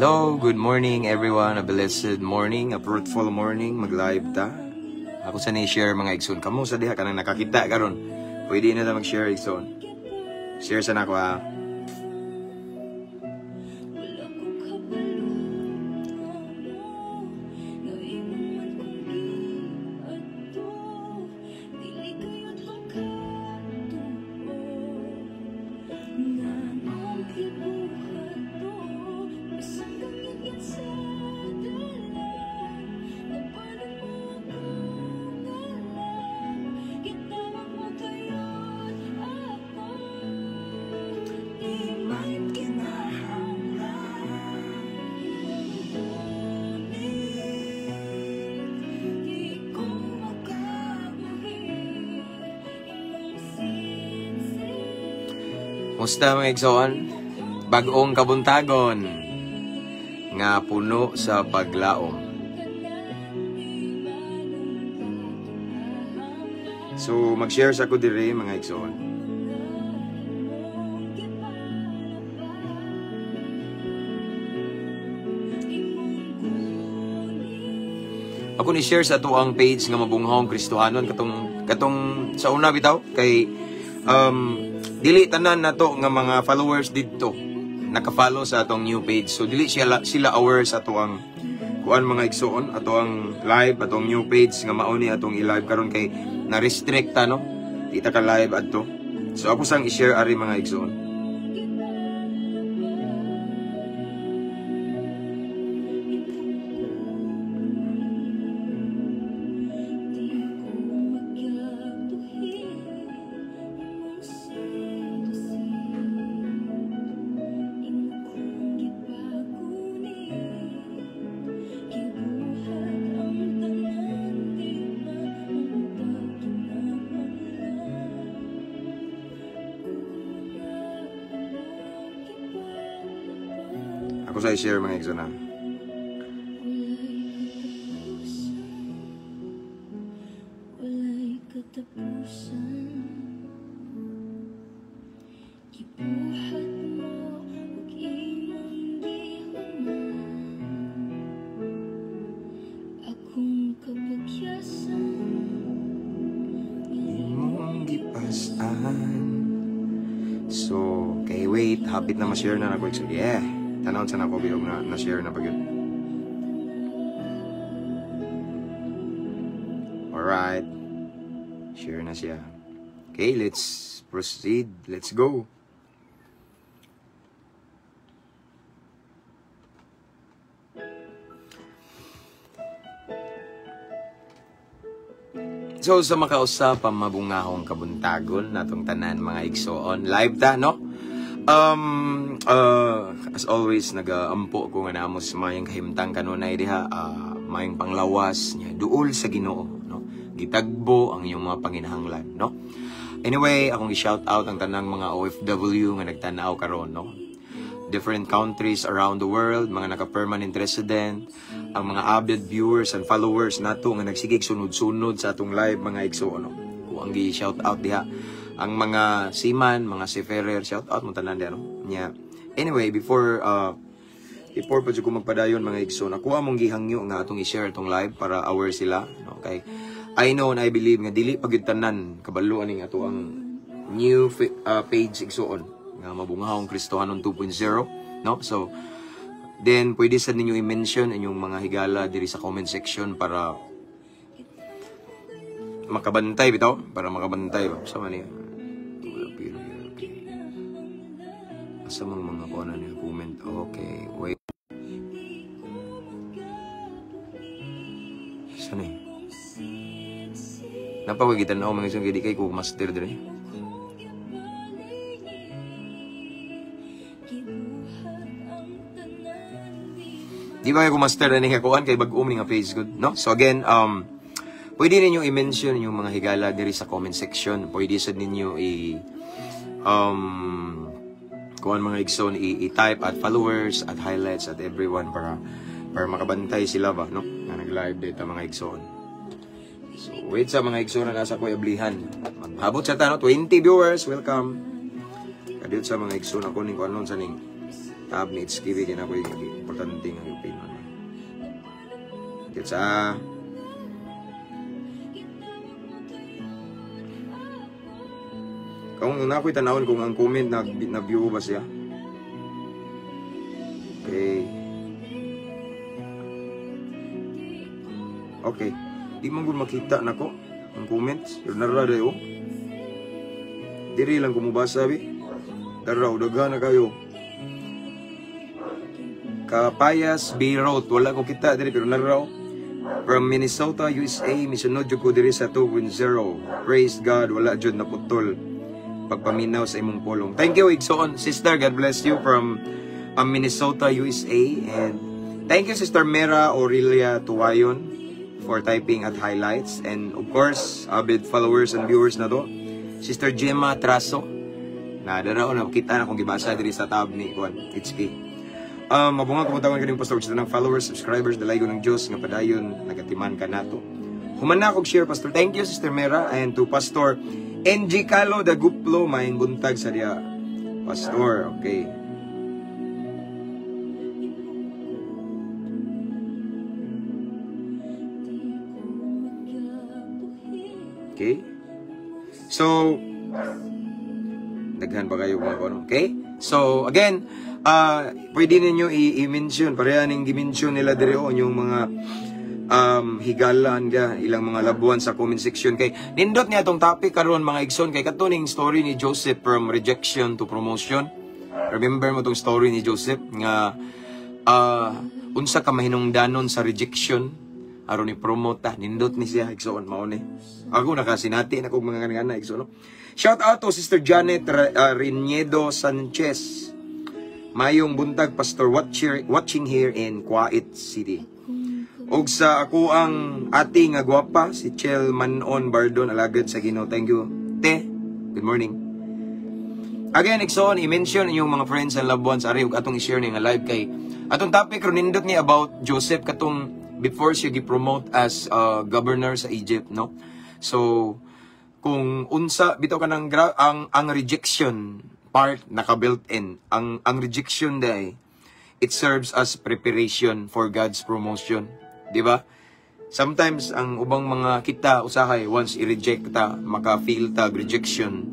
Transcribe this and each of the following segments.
Hello, good morning everyone. A blessed morning, a fruitful morning. Mag-live ta. Ako sa ni-share mga igsoon. Kamu sa diha kanang nakakita karon. Pwede na ta mag-share igsoon. Share sa nako ha. Musta mga igsoon? Bag-ong kabuntagon nga puno sa paglaom. So mag-share sa ko diri mga igsoon. Ako ni share sa tuang page nga mabunghong Kristohanon katong sa una bitaw kay dili tanan nato nga mga followers didto naka-follow sa atong new page. So dili sila aware sa atong kuan mga igsoon, atong live, atong new page nga mao ni atong i-live karon kay na-restrict ta no. Di ta ka live adto. So ako sang i-share ari mga igsoon. Ako sa i-share mga igsoon na. So, kay wait, hapit na ma-share na ako igsoon. Yeah. Tanaw sa nako bilog na share na pagod. Alright. Share na siya. Okay, let's proceed. Let's go. So sa makausapang mabungahong kabuntagon natong tanan mga igsoon, live ta no? As always nagaampo ko nga naamos mayang kahimtang kanunay diha, mayang panglawas nya duol sa Ginoo no, gitagbo ang iyong mga panginahanglan no. Anyway, akong i-shout out ang tanang mga OFW nga nagtanaw karon no, different countries around the world, mga naka-permanent resident, ang mga avid viewers and followers nato nga nagsigig sunod-sunod sa atong live mga igsoon no. Ko ang gi-shout out diha ang mga seaman, mga seafarer, shout out mo tanan diha no. Nya anyway, before pa ko magpadayon mga igsoon, ako among gihangyo nga atong i-share itong live para aware sila no, kay I know and I believe nga dili pagyud tanan kabalo aning ato ang new page igsoon nga mabungahong Kristohanon 2.0 no. So then pwede sa ninyo i-mention inyong mga higala diri sa comment section para makabantay bitaw, para makabantay ba sa man sa mga kuha niya comment. Okay, wait. Saan eh? Napagitan na ako mga isang kaya kay ko master din eh. Di ba yung master na nikakuhan kay bag-uming nga page good, no? So again, pwede ninyo i-mention yung mga higala diri sa comment section. Pwede sa ninyo kuan mga igsoon i-type at followers at highlights at everyone para makabantay sila ba no nga nag-live data mga igsoon. So wait sa mga igsoon na nasa ko ablihan. Maghabot sa tano 20 viewers, welcome. Kadiyot sa mga igsoon ako ning kuanon sa ning tab ni Itskiwi kaya ako yung importante nga yung opinion. Gets kung na ako'y tanawin kung ang comment na view ba siya. Okay. Okay. Di man gud makita nako ang comments. Pero narada yo. Diri lang kumubasa bi. Daraw daghan na kayo. Kapayas B Road wala ko kita diri pero naraw. From Minnesota, USA, misunod jud ko diri sa 2.0. Praise God, wala jud naputol pagpaminaw sa imong pulong. Thank you, Igsoon. Sister, God bless you from Minnesota, USA. And thank you, Sister Mera Aurelia Tuwayon for typing at highlights. And of course, avid followers and viewers na to. Sister Gemma Traso. Nadaraw na kita na kung gibasa diri sa tab ni Juan HP. Mabunga kumutawan kaning pastor sa tanang followers, subscribers, dalaygo ng Dios nga padayon nagatiman ka nato. Human na kog share, Pastor. Thank you, Sister Mera, and to Pastor NG Calo Daguplo, maing buntag sa diya. Pastor, okay. Okay. So, daghan ba kayo mga kono? Okay? So, again, pwede ninyo i-mention, pareha ning dimension nila dire yung mga higalan ga ilang mga labuan sa comment section kay nindot niya tong topic karon mga igsoon kay katuning story ni Joseph from rejection to promotion. Remember mo tong story ni Joseph nga unsa ka mahinungdanon sa rejection aron ni promote ta nindot ni siya igsoon mao ni. Ako nakasinati na kog mga ngana igsoon. Shout out to Sister Janet Riniedo Sanchez. Mayong buntag Pastor watching here in Kuwait City. Og sa ako ang ati nga gwapa, si Chel Manon Bardon, alagad sa Ginoo. Thank you. Te, good morning. Again, Ikson, i-mention inyong mga friends and loved ones, ari, atong i-share niya nga live kay. Atong topic, runindot niya about Joseph, katong before siya gi-promote as governor sa Egypt, no? So, kung unsa, bitaw ka ng ang rejection part, naka-built in. Ang rejection day, it serves as preparation for God's promotion. Diba? Sometimes, ang ubang mga kita, usahay, once i-reject ta, maka-feel tag rejection,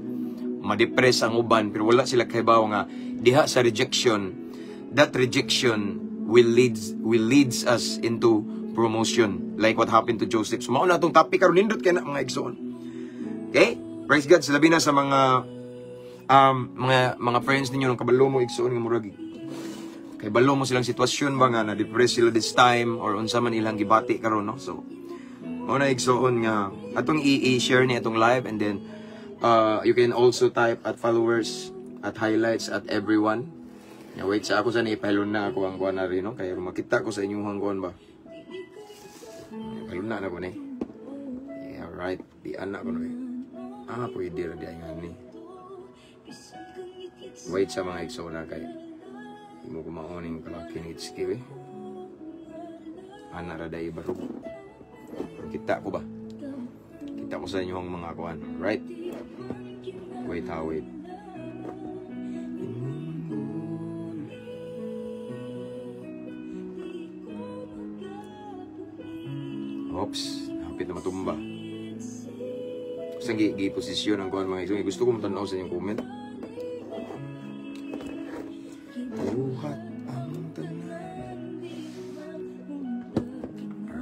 ma-depress ang uban, pero wala sila kahibaw nga, diha sa rejection, that rejection will leads us into promotion, like what happened to Joseph. So, mauna itong topic, karon nindot kayo na mga igsoon. Okay? Praise God, salabi na sa mga friends ninyo, ng kabalo mo, igsoon, ng murag, kay balo mo silang sitwasyon ba nga na-depress sila this time or unsa man ilang gibati karon no. So mo na igsoon nga atong i-share ni atong live and then you can also type at followers at highlights at everyone. Yeah, wait sa ako sa ipahilon na ako ang kuan na rin no kay makita ko sa inyong hanggon ba. Ipahilon na ko ni. Yeah, right. Di anak ko no. Pwede ra di ay ni. Wait sa mga igsoon na kay mo kumaoning kalaki ni Itskiwi. Ana ra day barug. Kita ko ba? Kita ko sa inyo ang mga kuan, right? Wait. Oops, hapit na matumba. Kusang gi-posisyon ang kuan mga igsoon. Gusto ko matanaw sa inyong comment.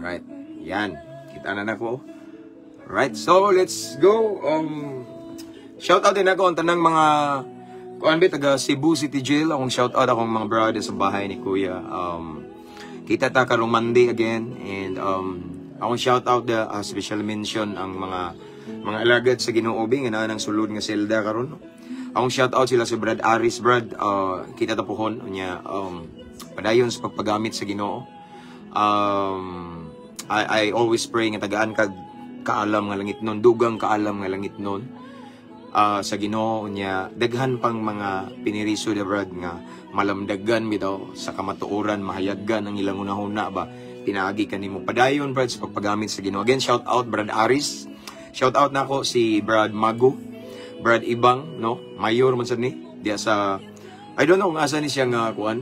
Alright, yan. Kita na nako. Alright, so let's go. Shout out din ako ang tanang mga kuan ba taga Cebu City Jail. Akong shout out akong mga brother sa bahay ni Kuya. Kita ta karong Monday again and akong shout out the special mention ang mga alagad sa Ginoo nga naa nang sulod nga selda karon. Akong shout out sila si Brad Aris. Brad, kita tapuhon niya padayon sa pagpagamit sa Ginoo. I always pray nga tagaan kag kaalam nga langit nun, dugang kaalam nga langit nun sa Ginoo niya daghan pang mga piniriso de Brad nga malamdagan bitaw sa kamatuoran mahayaggan ang ilang unahuna ba pinaagi kanimo padayon Brad sa pagpagamit sa Ginoo. Again, shout out Brad Aris. Shout out nako si Brad Mago, Brad Ibang, no? Mayor man sad ni diya sa I don't know kung asa ni siya nga kuan,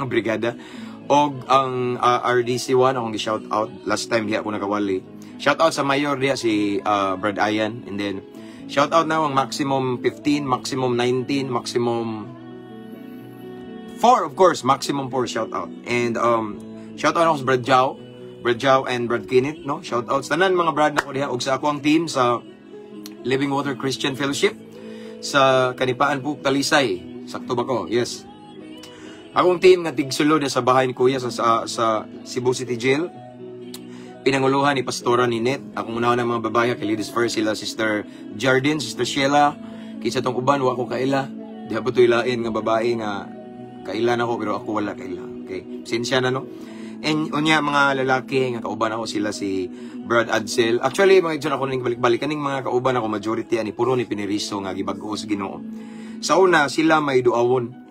brigada. Og ang RDC1 akong gi-shout out last time diha ako nakawali. Shout out sa mayor diha si Brad Ayan, and then shout out na ang maximum 15, maximum 19, maximum 4, of course, maximum 4 shout out. And shout out ako sa Brad Jao and Brad Kenneth, no? Shout out sa tanan mga brad nako diha og sa ako ang team sa Living Water Christian Fellowship sa Kanipaan Puk Talisay. Sakto ba ko? Yes. Akong team nga tigsulod sa bahay ni Kuya sa Cebu City Jail. Pinanguluhan ni Pastora Ninette. Akong unahon ng mga babae kay Ladies First sila Sister Jardine, Sister Sheila. Kisa tong uban wa ko kaila. Diha po to ilain nga babae nga kaila na ko pero ako wala kaila. Okay. Sinsya na no. And unya mga lalaki nga kauban ako sila si Brad Adsel. Actually mga idyon ako ning balik-balik kaning mga kauban ako majority ani puro ni piniriso nga gibag-o sa Ginoo. Sa una sila may duawon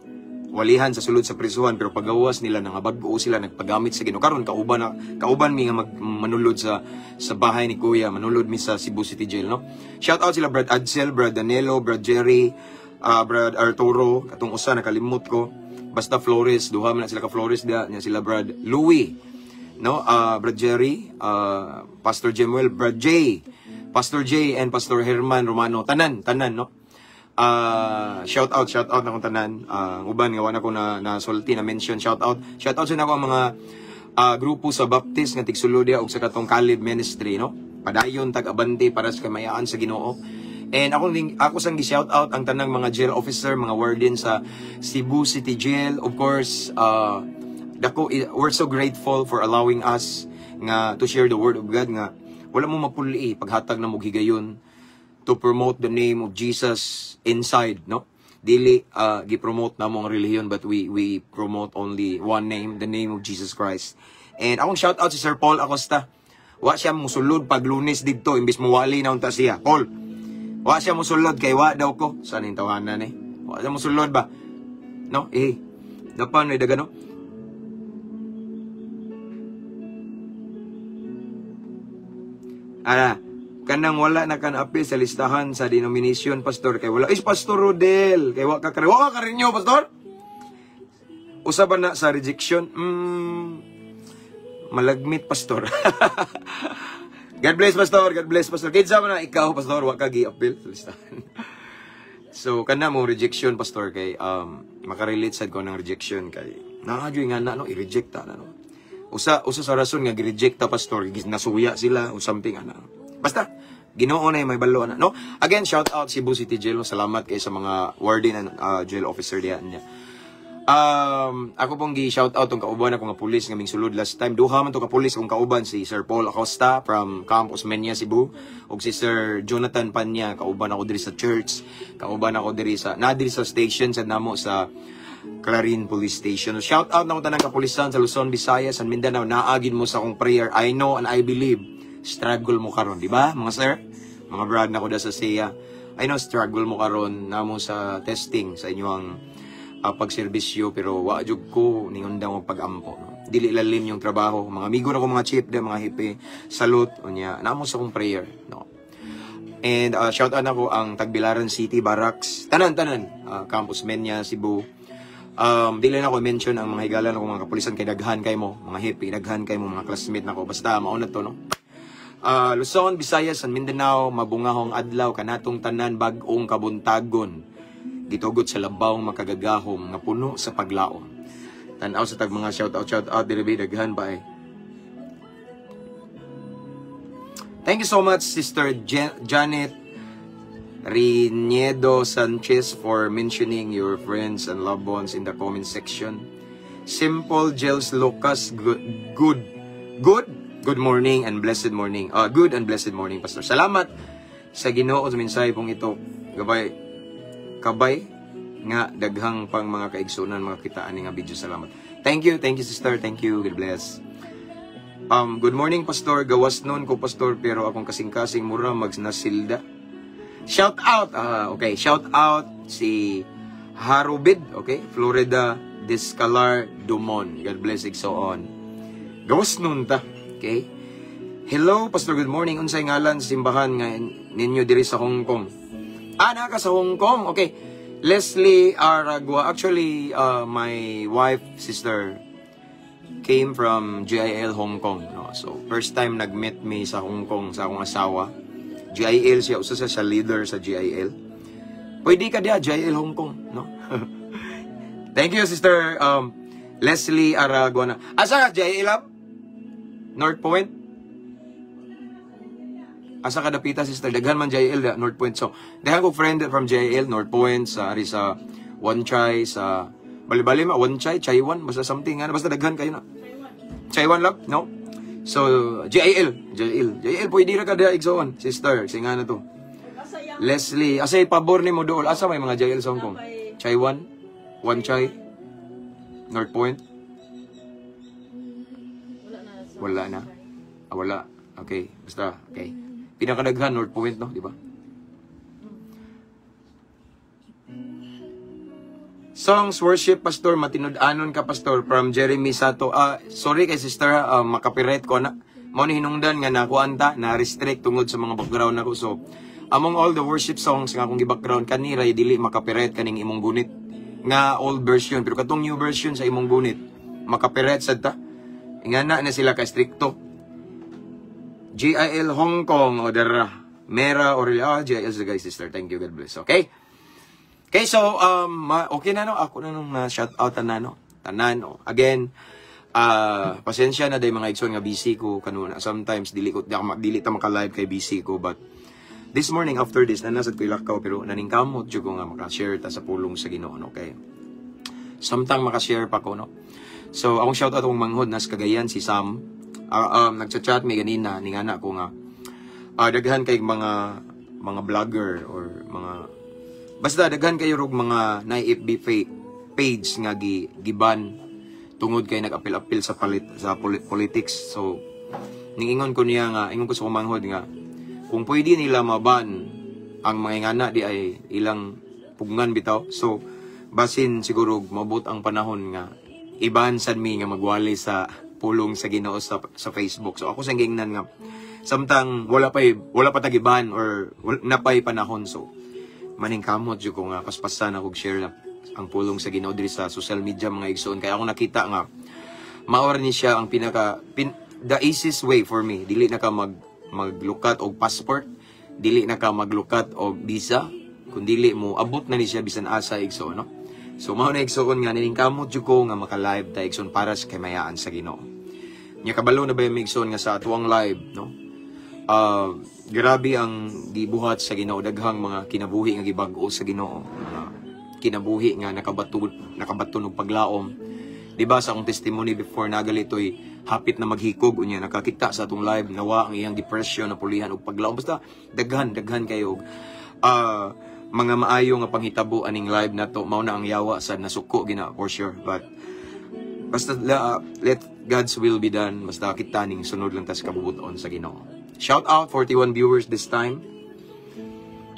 walihan sa sulod sa prisuhan pero pagawas nila nga bag-o sila nagpagamit sa Ginoo. Karon kauban mi nga manulod sa bahay ni Kuya, manulod mi sa Cebu City Jail, no. Shout out sila Brad Adsel, Brad Danilo, Brad Jerry, Brad Arturo, katong usa nakalimot ko. Basta Flores, duha man sila ka Flores dia, sila Brad Louie, no. Brad Jerry, Pastor Jemuel, Brad J, Pastor J and Pastor Herman Romano, tanan no. Shout out na kong tanan. Uban nga wala ko na sulti na mention shout out sa nako ang mga grupo sa Baptist nga tigsulod dia og sa katong Caleb Ministry, no. Padayon tag-abante para sa kamayaan sa Ginoo. And ako sang gi-shout out ang tanang mga jail officer, mga warden sa Cebu City Jail. Of course, we're so grateful for allowing us nga to share the word of God nga wala mo mapuli paghatag na mo higayon to promote the name of Jesus inside, no? Dili gi-promote na mo ang relihiyon, but we promote only one name, the name of Jesus Christ. And akong shout out si Sir Paul Acosta. Wa siya musulod pag Lunes didto imbis mo wali na unta siya. Paul, wa siya musulod kay wa daw ko. Saan yung tawanan eh? Wa siya musulod ba? No? Dapan may daga, no? Kanang wala na kan apil sa listahan sa denomination, pastor, kay wala is Pastor Rodel kay wa ka rin nyo, pastor. Usaban na sa rejection, malagmit, pastor. God bless, pastor. Kidsa man na ikaw, pastor, wa ka gi-apil sa listahan. So kana mo rejection, pastor, kay makarelate sad ko ng rejection kay naadyo nga na no i-reject ta na no. Usa sa rason nga gi-reject ta, pastor, nasuya sila o something ana. Basta Ginoo na may balo na, no. Again, shout out Cebu City Jail. Salamat kay sa mga warden and jail officer diyan niya. Ako pong gi-shout out tong kauban ako nga pulis nga mingsulod last time. Duha man to ka pulis kung kauban si Sir Paul Acosta from Camp Osmeña, Cebu, ug si Sir Jonathan Panya, kauban ako diri sa church, kauban ako diri sa station sa namo sa Clarin Police Station. Shout out na ko tanang kapulisan sa Luzon, Visayas, and Mindanao. Naagin mo sa akong prayer. I know and I believe struggle mo karon, di ba mga sir? Mga brad na ko da sa SEA. I know struggle mo karon namo sa testing sa inyong pagserbisyo, pero wa jud ko ningundang og pag-ampo, no? Dili lalim yung trabaho. Mga amigo na ko mga chief de, mga hipe, salute unya namo sa akong prayer, no. And shout out nako ang Tagbilaran City Barracks, tanan Campus Menya, Cebu. Dili na ko mention ang mga higalan ko mga kapulisan kay daghan kay mo, mga hippie daghan kay mo, mga classmate nako, basta mao na to, no. Luzon, Visayas, and Mindanao, mabungahong adlaw kanatong tanan bag-ong kabuntagon. Gitugot sa labawng makagagahom nga puno sa paglaom. Tan-aw sa tag mga shout out diri daghan pa eh. Thank you so much Sister Janet Riniedo Sanchez for mentioning your friends and loved ones in the comment section. Simple Gels Lucas, good morning and blessed morning. Good and blessed morning, Pastor. Salamat sa Ginoo sa mensahe pong ito. Kabay nga daghang pang mga kaigsunan mga kitaan nga video. Salamat. Thank you sister. Thank you. God bless. Good morning, Pastor. Gawas nun ko, Pastor, pero akong kasing-kasing mura nasilda. Shout out. Okay, shout out si Harubid, okay? Florida Descalar Dumon. God bless, and so on. Gawas nun ta. Okay? Hello, Pastor, good morning. Unsay ngalan simbahan nga ninyo diri sa Hong Kong? Naka sa Hong Kong. Okay. Leslie Aragua. Actually, my wife, sister, came from GIL Hong Kong. No? So, first time nag-meet me sa Hong Kong sa akong asawa. GIL siya, usa siya leader sa GIL. Pwede ka diya, GIL Hong Kong. No? Thank you, sister Leslie Aragua. Asa ka, GIL up? North Point? Asa ka dapita, sister? Daghan man JL, North Point. So, daghan ko friend from JL, North Point, sa Wan Chai, sa Bali-Bali, Wan Chai, Chaiwan, basta something, basta daghan kayo na. Chaiwan lang, no? So, JL, pwede ra ka da igsoon, sister, singa na to. Leslie, asay pabor ni mo dool, asa may mga JL sa Hong Kong? Chaiwan, Wan Chai, North Point? Wala na. Wala. Okay, basta, okay. Pinakadaghan, North Point, no? Di ba? Songs, worship, pastor, matinud-anon ka, pastor, from Jeremy Sato. Sorry kay sister, makapirate ko na. Mao ni hinungdan nga nakuan ta, na-restrict tungod sa mga background ako. So, among all the worship songs nga akong gi-background, kanira, dili makapirate kaning imong gunit. Nga old version, pero katong new version sa imong gunit, makapirate sad ta. Ingana na sila ka-stricto. GIL Hong Kong o dara Mera or GIL the guys, sister. Thank you, God bless. Okay? Okay, so okay na no, ako na nung shout out tanan no. Again, pasensya na day mga igsoon nga busy ko kanuna. Sometimes dili ta maka-live kay busy ko, but this morning after this nanasad ko ilakaw pero naningkamot jud ko nga maka-share ta sa pulong sa Ginoo, okay? Samtang maka-share pa ko no. So akong shout out akong manghod nas Cagayan si Sam. Nagchat-chat may ganina ning anak ko nga daghan kay mga vlogger or mga basta daghan kayo rog mga na-FB page nga giban tungod kay nag-apil-apil sa politics. So ningingon ko niya nga ingon ko sa kumanghod nga kung pwede nila maban ang mga ngana di ay ilang pugngan bitaw. So basin siguro mabot ang panahon nga iban sad mi nga magwali sa pulong sa Ginoo sa Facebook. So ako sa gingnan nga samtang wala pa tagiban or napay panahon. So maningkamot jud ko nga paspasan ako share lang ang pulong sa Ginoo diri sa social media mga igsoon. Kaya ako nakita nga maor ni siya ang the easiest way for me. Dili na ka maglukat og passport, dili na ka maglukat og visa, kun dili mo abot na ni siya bisan asa igsoon, no? So mao na igsoon nga niningkamot jud ko nga maka-live ta igsoon para sa kamayaan sa Ginoo. Nya kabalo na ba yung igsoon nga sa atuang live, no? Grabe ang gibuhat sa Ginoo, daghang mga kinabuhi nga gibag-o sa Ginoo. Kinabuhi nga nakabaton og paglaom. Diba sa akong testimony before nagalitoy hapit na maghikog unya nakakita sa atong live nawa ang iyang depression na pulihan og paglaom. Basta daghan kayo mga maayo nga panghitabo aning live na to. Mao na ang yawa sa nasuko gina for sure, but basta let God's will be done. Basta kita ning sunod lang tas kabubuton sa Ginoo. Shout out 41 viewers this time.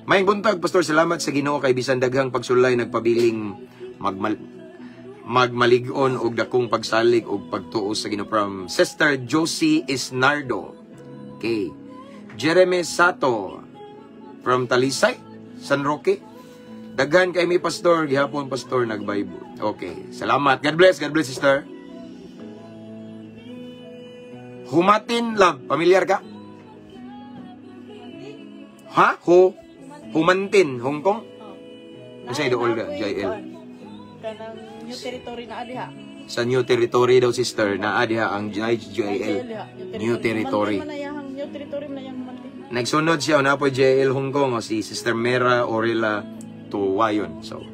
Maayong buntag, pastor, salamat sa Ginoo kay bisan daghang pagsulay nagpabiling magmaligon og dakong pagsalig og pagtuo sa Ginoo. From Sister Josie Isnardo. Okay. Jeremy Sato from Talisay, San Roque. Daghan kay mi pastor, gihapon pastor nagbaybo. Okay, salamat. God bless sister. Humatin Love, familiar ka? Ha? Humantin, Hong Kong? Kasi dool ka, JL. Kanang new territory na adiha. Sa new territory daw sister, na adiha ang JL. New territory. New territory na yang Humantin. Nagsunod siya na po JL Hong Kong o si Sister Mera Orela Tuwayon. So,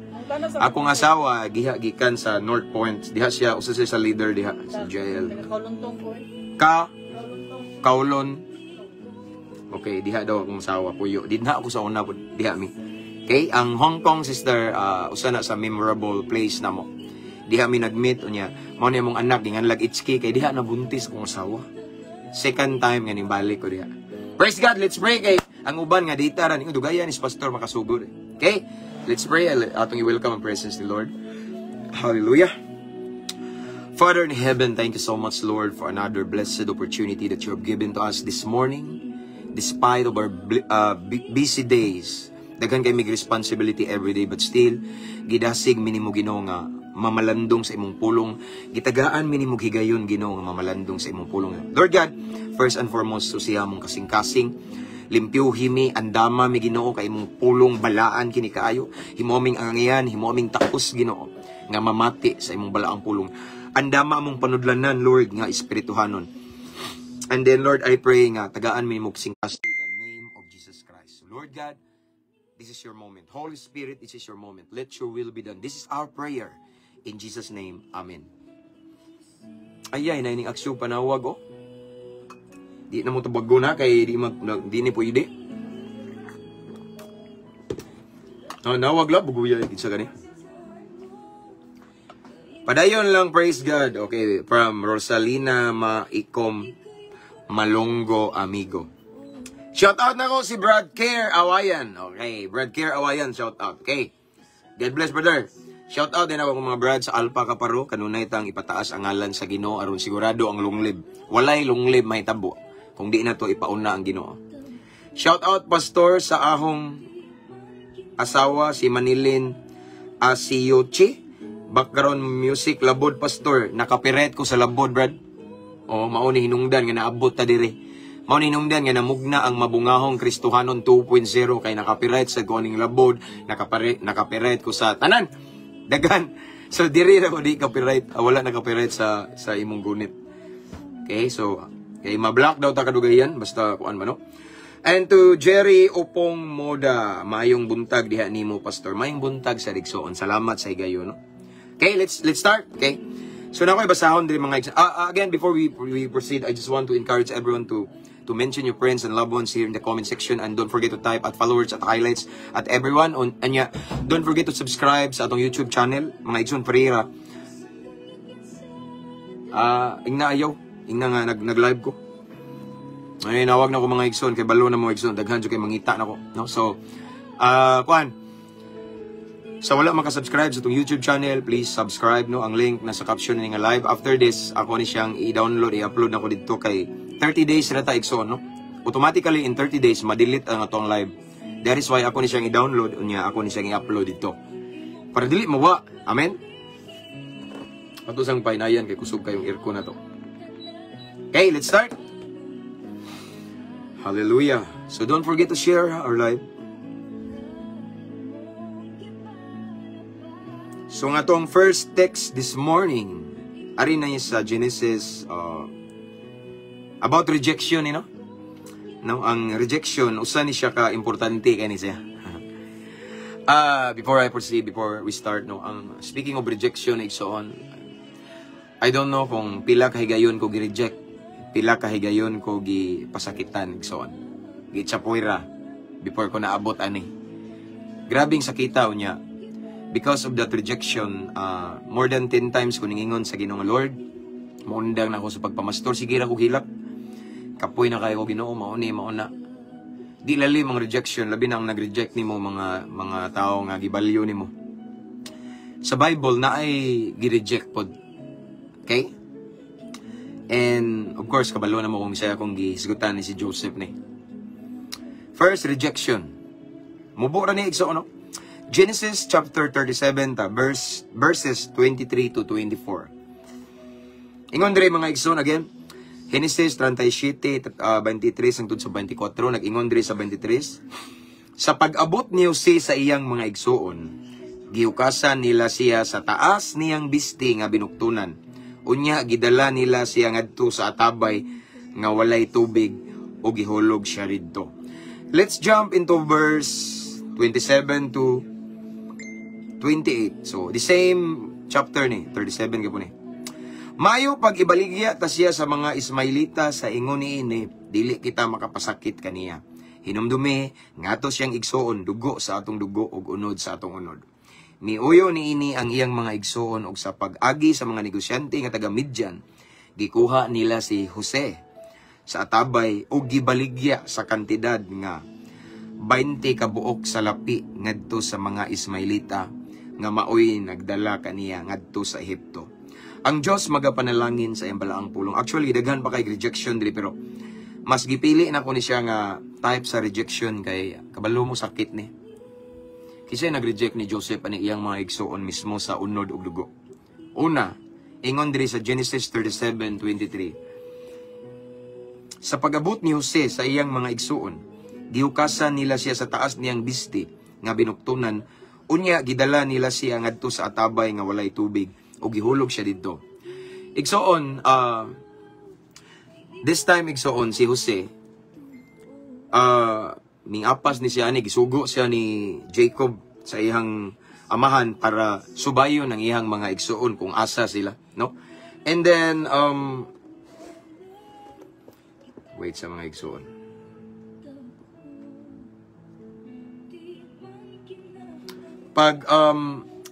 akong asawa gikan sa North Point. Diha siya usa siya sa leader diha sa JL. Kauluntong po. Kaulon. Okay, diha daw akong asawa puyo. Dinha ako sa una po diha mi. Okay, ang Hong Kong sister usa na sa memorable place na mo. Diha mi nagmeet unya. Mao ni among anak ginganlag itski kay diha na buntis akong asawa. Second time ganing balik ko diha. Praise God, let's pray kay ang uban nga dita ra ning dugayan is pastor makasugod. Okay? Let's pray. Atong i-welcome ang presence ni Lord. Hallelujah. Father in heaven, thank you so much, Lord, for another blessed opportunity that you have given to us this morning. Despite of our busy days, Daghan kay mig responsibility every day, but still gidasig minimo Ginoo nga mamalandong sa imong pulong. Gitagaan minimo higayon Ginoo nga mamalandong sa imong pulong. Lord God, first and foremost susiha mong kasing-kasing, limpyo himi andama mi Ginoo kay imong pulong balaan kini kaayo. Himoaming angyan, himoaming takos Ginoo nga mamati sa imong balaang pulong. Andama among panudlanan Lord nga espirituhanon. And then Lord, I pray nga tagaan minimo kasing-kasing in the name of Jesus Christ. So, Lord God, this is your moment. Holy Spirit, this is your moment. Let your will be done. This is our prayer. In Jesus' name, Amen. Ayay, na ining aksyo panawag, oh. Di na mo tabago na, kay di ni pwede. Nawag lang, buguya, sa gani. Padayon lang, praise God. Okay, from Rosalina Maikom Malongo Amigo. Shout out na ko si Brad Care Awayan. Okay, Brad Care Awayan, shout out. Okay. God bless, brother. Shout out din ako mga brad sa Alpha Kaparo. Kanunay tang ipataas ang ngalan sa Ginoo aron sigurado ang lunglib. Walay lunglib mahitabo kung di na to ipauna ang Ginoo. Shout out pastor sa ahong asawa si Manilin Asiyochi. Background music labod pastor. Nakapiret ko sa labod, brad. O mauni hinungdan nga naabot ta dire. Mauni hinungdan nga namugna ang mabungahong Kristohanon 2.0 kay nakapiret sa kuning labod, nakapiret ko sa tanan. Dagan. So diri ra ko di copyright, wala na copyright sa imong gunit. Okay, so kay ma-block daw ta kadugayan basta kuan man no. And to Jerry Opong Moda, mayong buntag diha nimo pastor. Mayong buntag sa Digsoon. Salamat sa higayon no. Okay, let's start. Okay. So na ko basahon diri mga again before we proceed, I just want to encourage everyone to mention your friends and loved ones here in the comment section, and don't forget to type at followers at highlights at everyone on anya. Don't forget to subscribe sa atong YouTube channel mga Igsoon Pereira. Ingna nga nag-live ko. Ay nawag na ko mga Igsoon kay balo na mo Igsoon daghan jud kay mangita nako no. So kuan sa wala maka-subscribe sa itong YouTube channel, please subscribe no. Ang link nasa caption ni nga live. After this, ako ni siyang i-download, i-upload na ko dito kay 30 days na ta Igsoon no. Automatically in 30 days ma-delete ang atong live. That is why ako ni siyang i-download unya ako ni siyang i-upload dito. Para dili mawa. Amen. Ato sang painayan kay kusog kayong aircon na to. Okay, let's start. Hallelujah. So don't forget to share our live. So nga tong first text this morning, ari na yung sa Genesis about rejection, you know? No, ang rejection, usa ni siya ka importante kani siya. Before I proceed, before we start, no, ang speaking of rejection, Igsoon, I don't know kung pila kahigayon ko gi-reject, pila kahigayon ko gi-pasakitan, Igsoon. Gi-chapuira before ko naabot ani. Grabing sakita unya. Because of that rejection, more than 10 times ko ningingon sa Ginoong Lord, maundang na ako sa pagpamastor, sige ra ko hilak. Kapoy na kayo ko Ginoo, mauna. Di lalim ang rejection, labi na ang nag-reject nimo mga tao nga gibalyo nimo. Sa Bible na ay gi-reject pod. Okay? And of course, kabalo na mo kung siya akong gisgutan ni si Joseph ni. First, rejection. Mubo ra ni Igsoon no? Genesis chapter 37 verses 23 to 24. Ingon diri mga Igsoon again. Genesis 37 23 hangtod sa 24 nag-ingon diri sa 23. Sa pag-abot ni Jose sa iyang mga Igsoon, gihukasan nila siya sa taas niyang bisti nga binuktunan. Unya gidala nila siya ngadto sa atabay nga walay tubig o gihulog siya didto. Let's jump into verse 27 to 28. So, the same chapter ni, 37 ka po ni. Mayo pag ibaligya ta siya sa mga Ismailita sa ingon ni ini, dili kita makapasakit kaniya. Hinumdumi, ngato siyang igsoon, dugo sa atong dugo ug unod sa atong unod. Miuyo ni ini ang iyang mga igsoon ug sa pag-agi sa mga negosyante nga taga Midian, gikuha nila si Jose sa atabay ug gibaligya sa kantidad nga 20 kabuok sa lapi ngadto sa mga Ismailita nga maoy nagdala kaniya ngadto sa Ehipto. Ang Dios magapanalangin sa iyang balaang pulong. Actually daghan pa kay rejection dili pero mas gipili na ko ni siya nga type sa rejection kay kabalo mo sakit ni. Kisay nag-reject ni Joseph ani iyang mga igsoon mismo sa unod ug dugo. Una, ingon diri sa Genesis 37:23. Sa pag-abot ni Jose sa iyang mga igsoon, gihukasan nila siya sa taas niyang bisti nga binuktunan, unya gidala nila siya ngadto sa atabay nga walay tubig ug gihulog siya didto. Igsoon, this time igsoon si Jose, ning apas ni siya ni gisugo siya ni Jacob sa iyang amahan para subayon ang iyang mga igsoon kung asa sila, no? And then wait sa mga igsoon. Pag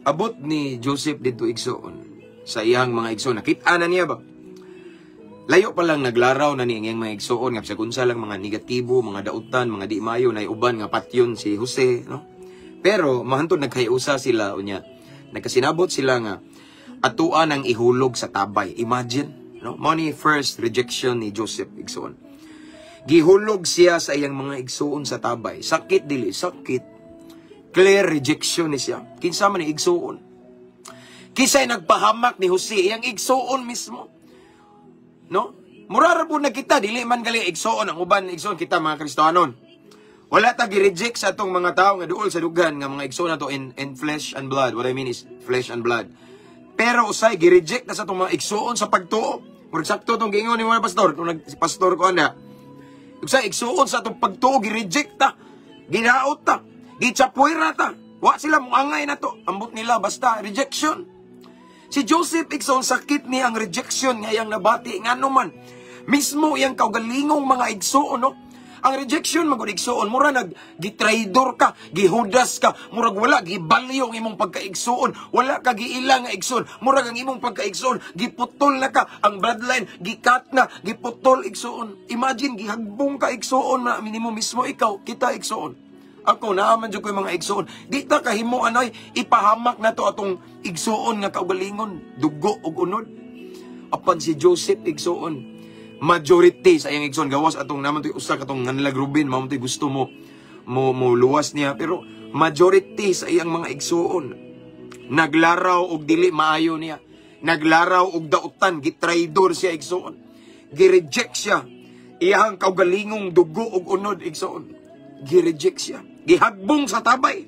abot ni Joseph dito igsoon sa iyang mga igsoon, nakita na niya ba? Layo pa lang naglaraw na ni iyang mga igsoon nga sa kunsa lang mga negatibo, mga dautan, mga di mayo na uban nga patyon si Jose, no? Pero mahantod nagkayusa sila unya. Nagkasinabot sila nga atuan ang ihulog sa tabay. Imagine, no? Money first rejection ni Joseph igsoon. Gihulog siya sa iyang mga igsoon sa tabay. Sakit dili, sakit. Clear rejection ni siya. Kinsa man ni igsoon. Kisay nagpahamak ni Jose iyang igsoon mismo. No? Murara po na kita, dili man gali igsoon ang uban igsoon kita mga Kristiyanon. Wala ta gi-reject sa atong mga tao nga duol sa dugan nga mga igsoon nato in flesh and blood. What I mean is flesh and blood. Pero usay gi-reject na sa atong mga igsoon sa pagtuo. Murag sakto tong giingon ni mga pastor, kung nagpastor ko anda. Usay igsoon sa atong pagtuo gi-reject ta. Ginaot ta. Gichapuira ta. Wa sila moangay na to. Ambot nila basta rejection. Si Joseph igsoon sakit ni ang rejection nga iyang nabati ngano man mismo iyang kaugalingong mga igsoon, no? Ang rejection magud igsoon mura gitraidor ka, gihudas ka, murag wala gibalyo ang imong pagkaigsoon, wala ka giila nga igsoon, murag ang imong pagkaigsoon giputol na ka, ang bloodline gikat na, giputol igsoon. Imagine gihagbong ka igsoon na minimo mismo ikaw kita igsoon. Ako naaman jud ko yung mga igsoon. Di ta kahimo anay ipahamak na to atong igsoon nga kaugalingon, dugo ug unod. Apan si Joseph igsoon, majority sa iyang igsoon gawas atong naman to usa katong nganlag Ruben, mao to gusto mo luwas niya, pero majority sa iyang mga igsoon naglaraw og dili maayo niya. Naglaraw og dautan, gitraidor siya igsoon. Gi-reject siya. Iyang kaugalingong dugo ug unod igsoon. Gi-reject siya. Gihagbong sa tabay.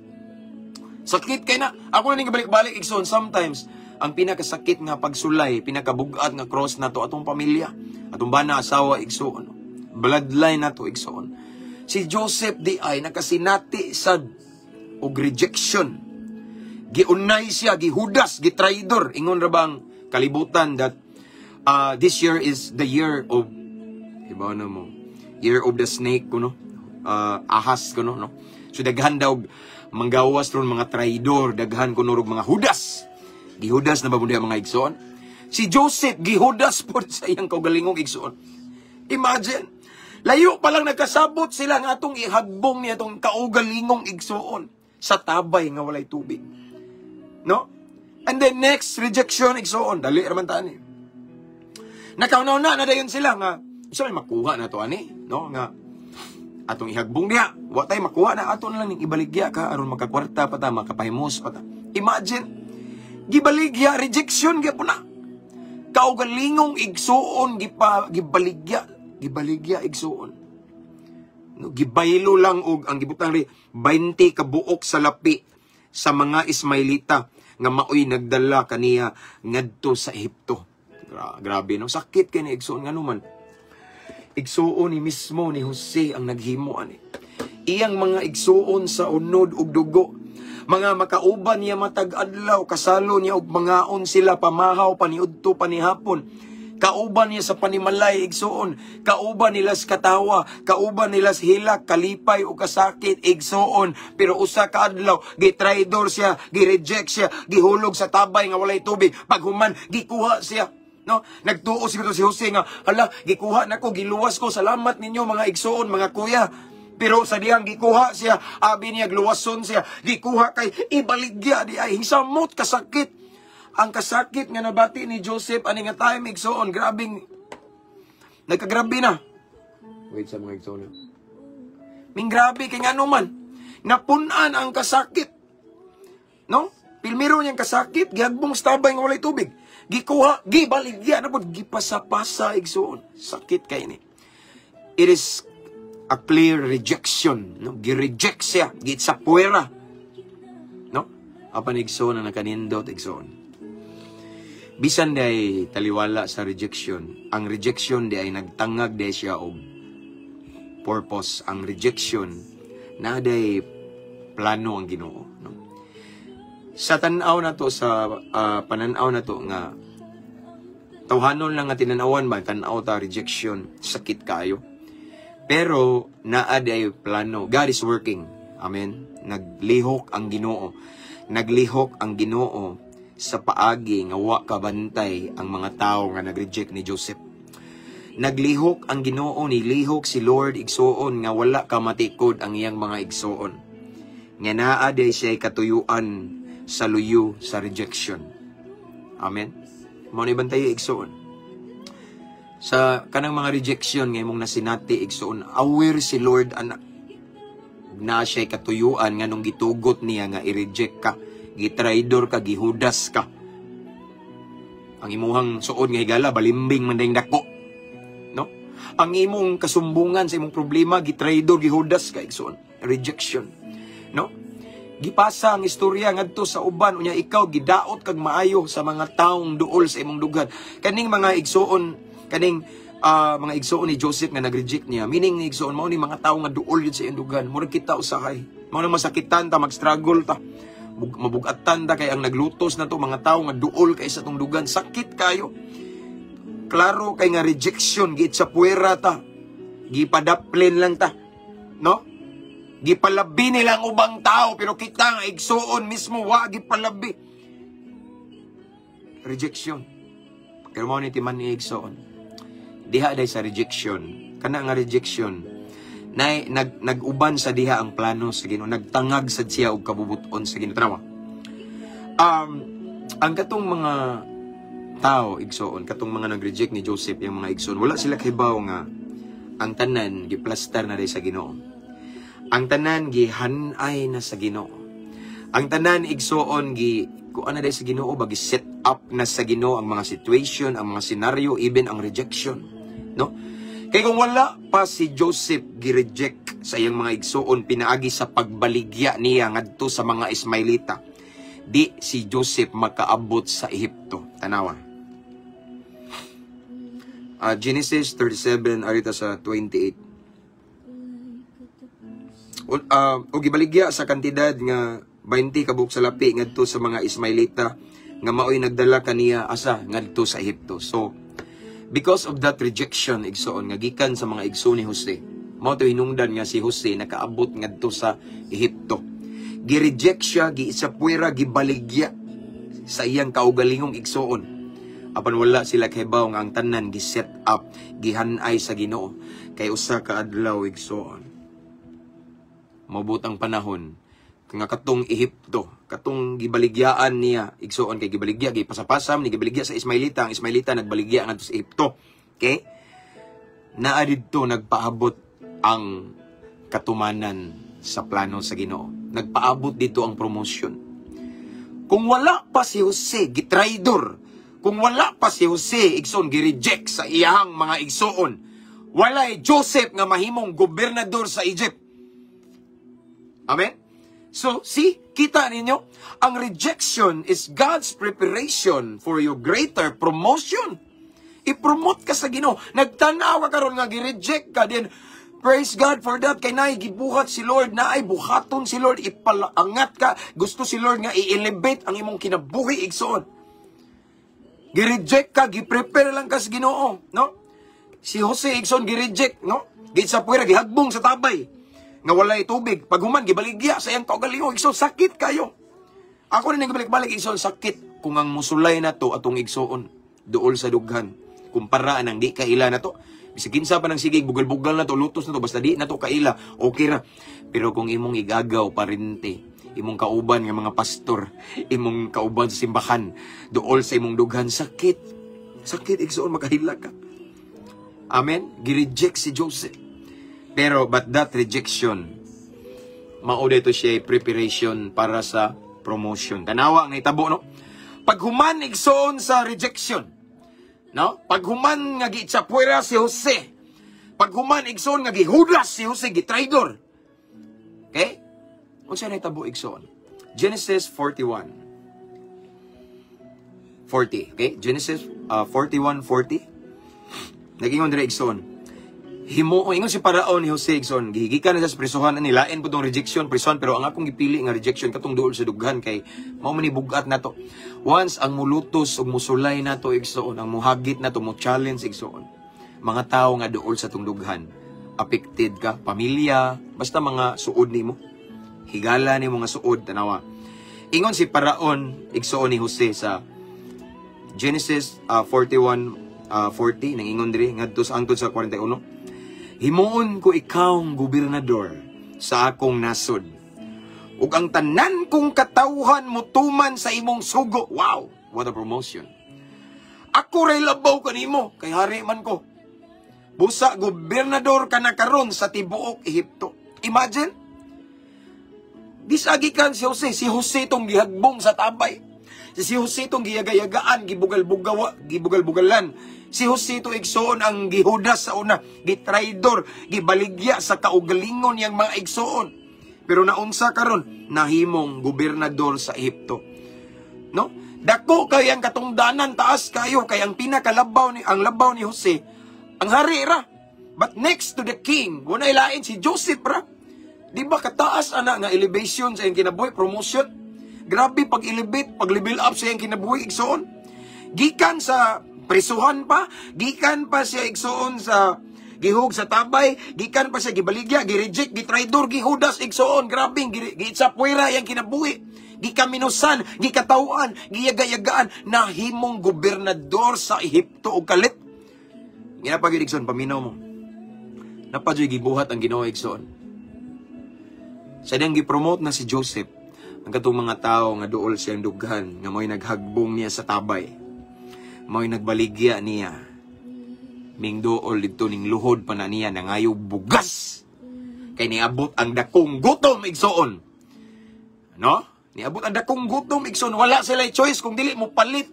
Sakit kay na. Ako na ning balik-balik igsoon sometimes ang pinakasakit nga pagsulay, pinakabugat nga cross nato atong pamilya, atong bana asawa igsoon. Bloodline nato igsoon. Si Joseph di ay nakasinati sad og rejection. Giunay siya, gihudas, gitraidor. Ingon ra bang kalibutan that this year is the year of iba na mo. Year of the snake kuno. Ahas kuno, no? So daghan daw manggawas ron mga traidor, daghan kuno og mga hudas. Gihudas na ba mo mga igsoon? Si Joseph gihudas po sa iyang kaugalingong igsoon. Imagine, layo pa lang nagkasabot sila nga atong ihagbong niya atong kaugalingong igsoon sa tabay nga walay tubig. No? And then next rejection igsoon, dali ra man ta ani. Nakaunaw na dayon sila nga isa may makuha na to ani, no? Nga atong ihagbong diha, wa tay makuha na aton lang ning ibaligya ka aron makakwarta pa ta, makapahimos pa ta. Imagine, gibaligya rejection gyapon na. Kaugalingong igsuon gibaligya igsuon. No, gibaylo lang og ang gibutang ri 20 ka buok sa lapi sa mga Ismailita nga maoy nagdala kaniya ngadto sa Ehipto. Grabe no, sakit kay ni igsuon ngano man. Igsuon ni mismo ni Jose ang naghimo ani. Iyang mga igsuon sa unod ug dugo, mga makauban niya matag adlaw, kasalo niya og mangaon sila pamahaw paniudto panihapon. Kauban niya sa panimalay igsuon, kauban nila sa katawa, kauban nila sa hilak, kalipay o kasakit igsuon. Pero usa ka adlaw, gitraidor siya, gireject siya, gihulog sa tabay nga walay tubig. Paghuman, gikuha siya. No, nagtuo siguro si Jose nga, hala, gikuha nako, giluwas ko, salamat ninyo mga igsuon, mga kuya. Pero sa diyang gikuha siya, abi niya gluwason siya, gikuha kay ibaligya di ay hisamot kasakit. Ang kasakit nga nabati ni Joseph ani nga time igsuon, grabing nagkagrabe na. Wait sa mga igsuon. Ming grabe kay ngano man, napunan ang kasakit. No? Pilmiro niyang kasakit, gihagbong sa tabay nga walay tubig. Gikuha, gibaligya na po, gipasa-pasa, igsoon. Sakit kay ni. It is a clear rejection. No? Gi-reject siya, gitsapuera. No? Apan igsoon na nakanindot, igsoon. Bisan day taliwala sa rejection. Ang rejection day ay nagtangag day siya og purpose. Ang rejection na day plano ang Ginoo. No? Sa tanaw na to, sa pananaw na to nga tawhanon lang nga tinanawan ba, tanaw ta rejection, sakit kayo. Pero naa day plano. God is working. Amen. Naglihok ang Ginoo. Naglihok ang Ginoo sa paagi nga wa kabantay ang mga tao nga nag-reject ni Joseph. Naglihok ang Ginoo, nilihok si Lord igsoon nga wala ka matikod ang iyang mga igsoon. Nga naa day siya katuyuan sa luyo sa rejection. Amen. Mao ni bantay igsoon. Sa kanang mga rejection nga imong nasinati igsoon, aware si Lord anak na siya katuyuan nga nung gitugot niya nga i-reject ka, gitraidor ka, gihudas ka. Ang imuhang suod nga higala balimbing man dayong dako. No? Ang imong kasumbungan sa imong problema gitraidor, gihudas ka igsoon. Rejection. No? Gipasa ang istorya ngadto sa uban unya ikaw gidaot kag maayo sa mga taong duol sa imong dughan. Kaning mga igsoon, kaning mga igsoon ni Joseph nga nag-reject niya, meaning ni igsoon mao ni mga tawo nga duol yun sa iyong dughan. Murag kita usahay. Mao na masakitan ta, mag-struggle ta. Mabugatan ta kay ang naglutos na to mga tawo nga duol kay sa tong dughan. Sakit kayo. Klaro kay nga rejection giit sa puwera ta. Gipadaplin lang ta. No? Gipalabi nilang ubang tao, pero kita nga igsoon mismo, wa gipalabi. Rejection. Pero mo ni timan ni igsoon. Diha day sa rejection. Kana nga rejection, nag-uban sa diha ang plano sa Ginoo, nagtangag sa siya og kabubuton sa Ginoo. Tanawa. Ang katong mga tao, igsoon, katong mga nag-reject ni Joseph, yung mga igsoon, wala sila kahibaw nga ang tanan, giplastar na day sa Ginoo. Ang tanan gihanay na sa Ginoo. Ang tanan igsoon kuan na day sa Ginoo, bagi set up na sa Ginoo ang mga situation, ang mga scenario, even ang rejection, no? Kay kung wala pa si Joseph gi-reject sa iyang mga igsoon pinaagi sa pagbaligya niya ngadto sa mga Ismailita, di si Joseph makaabot sa Ehipto. Tanawa. Genesis 37 arita sa 28. O gibaligya sa kantidad nga 20 kabuk sa lapi ngadto sa mga Ismailita nga maoy nagdala kaniya asa ngadto sa Ehipto. So because of that rejection igsoon nga gikan sa mga igsoon ni Jose, mao to hinungdan nga si Jose nakaabot ngadto sa Ehipto. Gi-reject siya, giisapuera, gibaligya sa iyang kaugalingong igsoon. Apan wala sila kahibaw nga ang tanan gi-set up, gihanay sa Ginoo kay usa ka adlaw igsoon. Mabut ang panahon nga katong Ehipto, katong gibaligyaan niya igsoon kay gibaligya gipasapasam ni gibaligya sa Ismailita, ang Ismailita nagbaligya ngadto sa Ehipto. Okay? Naa didto nagpaabot ang katumanan sa plano sa Ginoo. Nagpaabot dito ang promotion. Kung wala pa si Jose gitraidor, kung wala pa si Jose igsoon gi-reject sa iyang mga igsoon, walay Joseph nga mahimong gobernador sa Egypt. Amen? So, see, kita ninyo, ang rejection is God's preparation for your greater promotion. I-promote ka sa Ginoo. Nagtanawa karon nga gi-reject ka din. Praise God for that. Kay naay gibuhat si Lord, naay buhaton si Lord, ipalaangat ka. Gusto si Lord nga i-elevate ang imong kinabuhi igsoon. Gi-reject ka, gi-prepare lang ka sa Ginoo, no? Si Jose igsoon gi-reject, no? Gitsa puwera, gihagbong sa tabay. Nga walay tubig. Pag human, gibaligya sa iyang kaugalingon. Igsoon, sakit kayo. Ako rin nagibalik-balik, igsoon, sakit. Kung ang musulay na to, atong igsoon, dool sa dughan. Kumpara ng di kaila na to. Bisikinsa pa ng sigig, bugal-bugal na to, lutos na to, basta di na to kaila, okay ra. Pero kung imong igagaw, parente, imong kauban ng mga pastor, imong kauban sa simbahan, dool sa imong dughan, sakit. Sakit, igsoon, makahila ka. Amen? Gireject si Joseph. Pero, but that rejection, mauda ito siya preparation para sa promotion. Tanawa ang naitabo, no? Paghuman igsoon sa rejection, no? Paghuman nga giitsapwera si Jose, paghuman igsoon nga gihudas si Jose, gitraidor. Okay? Unsa naitabo igsoon? Genesis 41. 40, okay? Genesis 41:40. Nag-ingon dire igsoon. Ingon si Paraon ni Jose igsoon, gihigikan na sa prisuhan ni lain po tong rejection, prisuhan, pero ang akong gipili nga rejection katong duol sa dughan kay mao man ni bugat nato. Once ang mulutos ug musulay nato igsoon, ang muhagit nato mo challenge igsoon. Mga tawo nga duol sa tong dughan, affected ka, pamilya, basta mga suod nimo. Higala nimo nga suod tanawa. Ingon si Paraon igsoon ni Jose sa Genesis 41:40 nang ingon diri ngadto sa angtod sa 41. Himuon ko ikawng gobernador sa akong nasod. Ug ang tanan kong katawhan motuman sa imong sugo. Wow, what a promotion. Ako ray labaw kanimo kay hari man ko. Busa gobernador ka na karon sa tibuok Ehipto. Imagine. Gisagikan si Jose. Si Jose tong gihagbong sa tabay. Si Jose itong giyagayagaan, gibugal-bugalan. Si Jose ito igsoon ang gihudas sa una, gitraidor, gibaligya sa kaugalingon yang mga igsoon. Pero naunsa karon nahimong gobernador sa Ehipto. No? Dako kay ang katungdanan, taas kayo kay ang pinakalabaw ang labaw ni Jose, ang hari ra. But next to the king, wala ilain si Joseph ra. Di ba kataas ana nga elevation sa iyang kinabuhi, promotion? Grabe pag-elevate, pag-level up sa iyang kinabuhi, igsoon. Gikan sa prisuhan pa, gikan pa siya igsoon sa gihug sa tabay, gikan pa siya gibaligya, gireject, gitraidor, gihudas, igsoon. Grabe, giitsapwera iyang kinabuhi. Gikaminusan, gikatawaan, giyaga-yagaan, nahimong gobernador sa Ehipto o kalit. Ginapagid igsoon, paminaw mo. Napadyo'y gibuhat ang Ginoo igsoon. Sa diyang gipromote na si Joseph, ang katong mga tao nga duol siyang dughan, nga mo'y naghagbong niya sa tabay, mo'y nagbaligya niya, ming duol dito ning luhod pa na niya, nangayo bugas, kay niabot ang dakong gutom igsoon. No? Niabot ang dakong gutom igsoon, wala sila choice kung dili mo palit.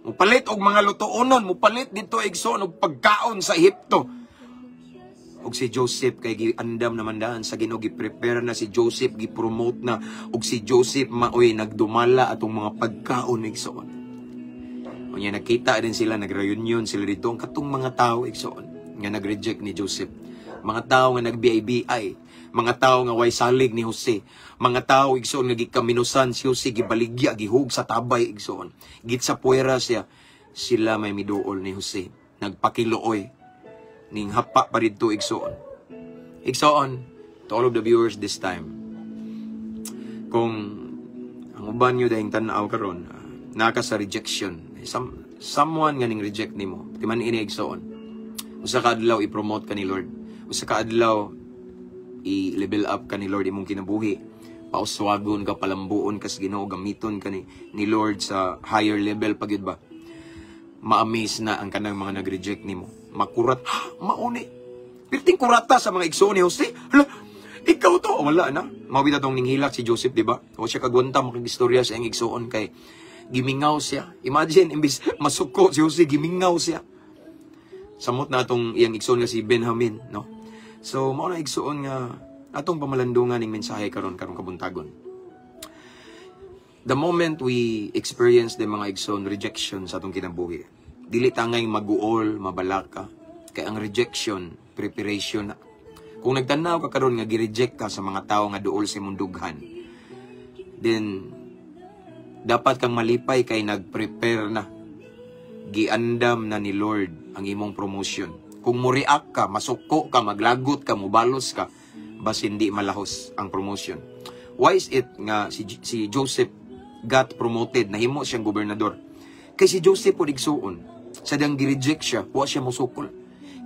Mo palit og mga lutoonon, mo palit dito igsoon og pagkaon sa Ehipto. Og si Joseph kay giandam naman daan sa Ginoo, gi-prepare na si Joseph, gi-promote na, og si Joseph maoy nagdumala atong mga pagkaon igsoon. Unya nakita din sila, nag-reunion sila dito ang katong mga tao igsoon nga nag-reject ni Joseph. Mga tao nga nag-BI-BI, mga tao nga way salig ni Jose, mga tao igsoon nga gikaminusan si Jose, gibaligya, gihug sa tabay igsoon. Gitsapwera siya, sila may miduol ni Jose, nagpakiluoy ning hapa pa dito igsoon. Igsoon, to all of the viewers this time, kung ang uban nyo dahing tanaw karon, naka sa rejection, someone nga ning reject nimo, timan ini igsoon. Usa ka adlaw i-promote ka ni Lord. Usa ka adlaw i-level up ka ni Lord imong kinabuhi. Pauswagon ka, palambuon ka sa Ginoo, gamiton ka ni Lord sa higher level pagyud ba. Ma-amaze na ang kanang mga nag-reject nimo. Makurat, mauni. Pirting kurata sa mga igsoon ni Jose. Hala, ikaw to. Wala na. Mawita tong ninghilak si Joseph, di ba? O siya kagwanta makag-istorya sa iyang igsoon kay gimingaw siya. Imagine, imbis masuko si Jose, gimingaw siya. Samot na atong iyang igsoon nga si Benjamin, no? So, mao na igsoon nga atong pamalandungan ning mensahe karon kabuntagon. The moment we experience the mga igsoon rejection sa atong kinabuhi, dili tangay maguol, mabalaka. Kay ang rejection, preparation na. Kung nagtanaw ka karon nga gi-reject ka sa mga tao nga duol sa imong dughan, then dapat kang malipay kay nag-prepare na. Giandam na ni Lord ang imong promotion. Kung mo-react ka, masuko ka, maglagot ka, mubalos ka, bas hindi malahos ang promotion. Why is it nga si Joseph got promoted, nahimo siyang gobernador? Kay si Joseph po igsuon, sa dang gi-reject siya, wa siya musukol.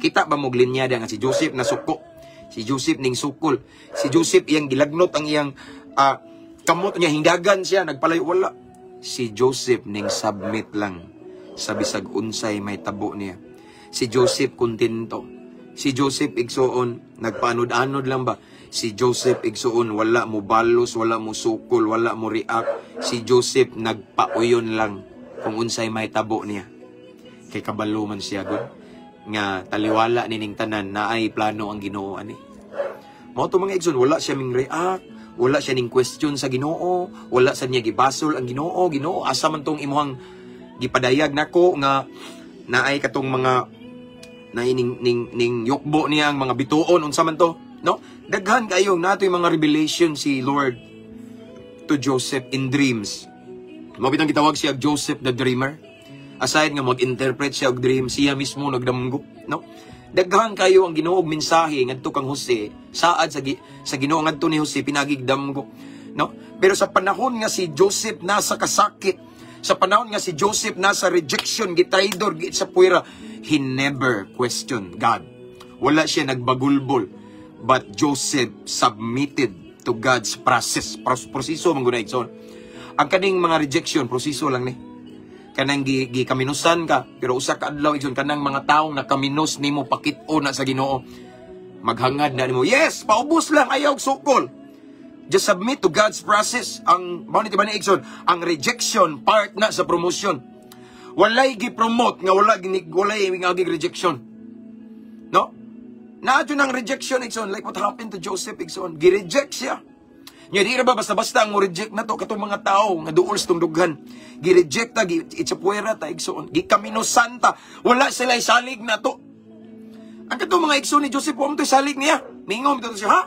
Kita ba mo glinyada nga si Joseph na suko? Si Joseph ning sukol. Si Joseph iyang gilagnot ang iyang kamot niya, hindagan siya, nagpalayo, wala. Si Joseph ning submit lang sa bisag unsay may tabo niya. Si Joseph kontento. Si Joseph igsuon, nagpaanod-anod lang ba? Si Joseph igsuon, wala mo balos, wala mo sukol, wala mo react. Si Joseph nagpauyon lang kung unsay may tabo niya. Kay kabalo man siya gud nga taliwala nining tanan na ay plano ang Ginoo ani. Mao to mga igsoon, wala siya ming react, wala siya ning question sa Ginoo, wala sa niya gibasol ang Ginoo. Ginoo, asa man tong imuhang gipadayag nako nga naay katong mga ning yukbo niya ang mga bituon unsa man to, no? Daghan kayo nato yung mga revelation si Lord to Joseph in dreams. Mao bitang gitawag siya Joseph the Dreamer. Aside nga mag-interpret siya og dream, siya mismo nagdamgo, no? Daghan kayo ang Ginoo og mensahe ngadto kang Jose, saad sa Ginoo ngadto ni Jose pinagigdamgo, no? Pero sa panahon nga si Joseph nasa kasakit, sa panahon nga si Joseph nasa rejection, gitraidor, sa puwera, he never questioned God. Wala siya nagbagulbol, but Joseph submitted to God's process. Proseso man gud igsoon. Ang kaning mga rejection, proseso lang ni. Kanang gikaminusan ka, pero usa ka adlaw igsoon kanang mga taong nakaminos nimo pakit-o na sa Ginoo. Maghangad na nimo, yes, paubos lang ayaw sukol. Just submit to God's process. Ang maunit ba ni igsoon, ang rejection part na sa promotion. Walay gi-promote nga walay nga rejection. No? Naadyo nang rejection igsoon, like what happened to Joseph igsoon, gi-reject siya. Nya di ra ba basta-basta ang mo reject na to katong mga tao nga duol sa tungdughan. Gi-reject ta, itsapuera ta igsoon, gikaminusan ta. Wala sila salig na to. Ang katong mga igsoon ni Joseph, mo to salig niya. Mingom to siya, ha?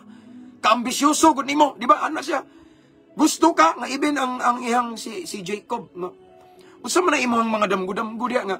Kaambisyoso gud nimo, di ba? Ana siya. Gusto ka nga even ang iyang si Jacob, no? Unsa man na imong mga damgo-damgo diya nga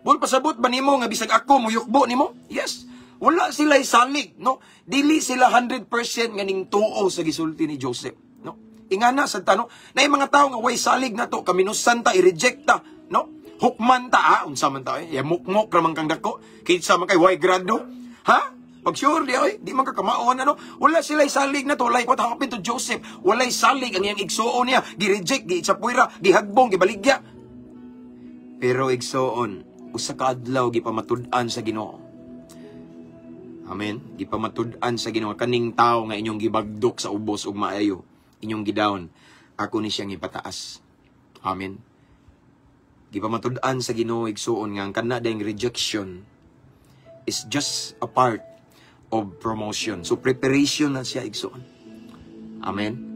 bol pasabot ba nimo nga bisag ako muyukbo nimo? Yes. Wala sila salig, no? Dili sila 100% nga ning tuo sa gisulti ni Joseph, no? Ingana sa tanong, na yung mga tao nga way salig na to, kaminusan ta, i-reject ta, no? Hukman ta, unsa man ta, mukmok ramang kang dako, kinsa man kay way grado, ha? Pag sure di ay, di man ka kamaon, ano? Wala sila salig na to, like what happened to Joseph. Wala salig ang iyang igsuon niya, gi-reject, gi-itsapuira, gihagbong, gibaligya. Pero igsuon, usa ka adlaw gipamatud-an sa Ginoo. Amen. Gipamatud-an sa Ginoo kaning tawo nga inyong gibagdok sa ubos ug maayo, inyong gidawon, ako ni siyang ipataas. Amen. Gipamatud-an sa Ginoo igsuon nga ang kana dayang rejection is just a part of promotion. So preparation na siya igsuon. Amen.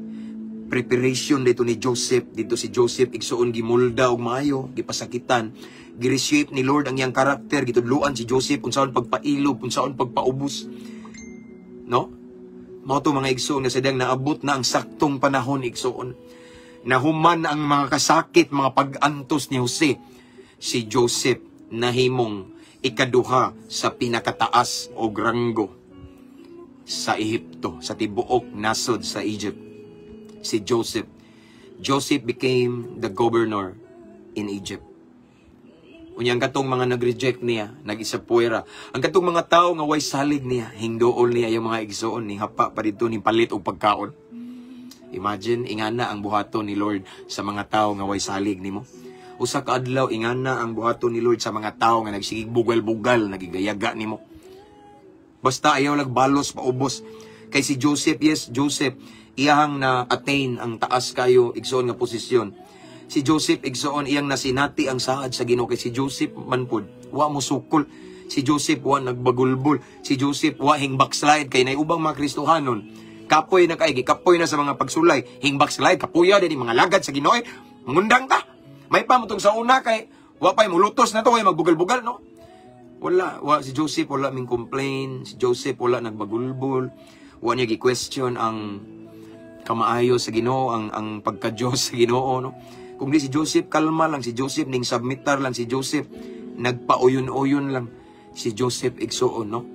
Preparation dito ni Joseph, dito si Joseph igsuon gimulda og maayo, gipasakitan, gi-reshape ni Lord ang iyang karakter, gitudluan si Joseph unsaon pagpailob, unsaon pagpaubos. No? Mao to mga igsoon na sadang naabot na ang saktong panahon igsoon. Nahuman ang mga kasakit, mga pag-antos ni Jose. Si Joseph nahimong ikaduha sa pinakataas o ranggo sa Ehipto, sa tibuok nasod sa Egypt. Si Joseph. Joseph became the governor in Egypt. Unyang katong mga nag-reject niya, nag-isapuera. Ang katong mga tao nga way salig niya, hingdool niya yung mga igsoon ni hapa pa dito ni palit o pagkaon. Imagine, ingana ang buhaton ni Lord sa mga tao nga way salig nimo. Usa ka adlaw, ingana ang buhaton ni Lord sa mga tao nga nagsigig bugal-bugal, nagigayaga nimo. Basta ayaw nagbalos, paubos. Kay si Joseph, yes, Joseph, iyahang na-attain ang taas kayo, igsoon nga posisyon. Si Joseph igsoon iyang nasinati ang saad sa Ginoo kay si Joseph manpod wa mo sukol, si Joseph wa nagbagulbol, si Joseph wa hing backslide kay nay ubang mga Kristohanon kapoy na kay kapoy na sa mga pagsulay, hing backslide kapuya dinhi mga lagad sa Ginoo, mangundang ta. May pa mo tong sa una kay wa pay mulutos na to kay magbugal-bugal, no? Wala si Joseph wala ming complain, si Joseph wala nagbagulbol, wa niya gi-question ang kamaayo sa Ginoo, ang pagka-Diyos sa Ginoo, no? Kung di si Joseph, kalma lang. Si Joseph, ning submitar lang. Si Joseph, nagpauyon-uyon lang. Si Joseph, igsoon, no?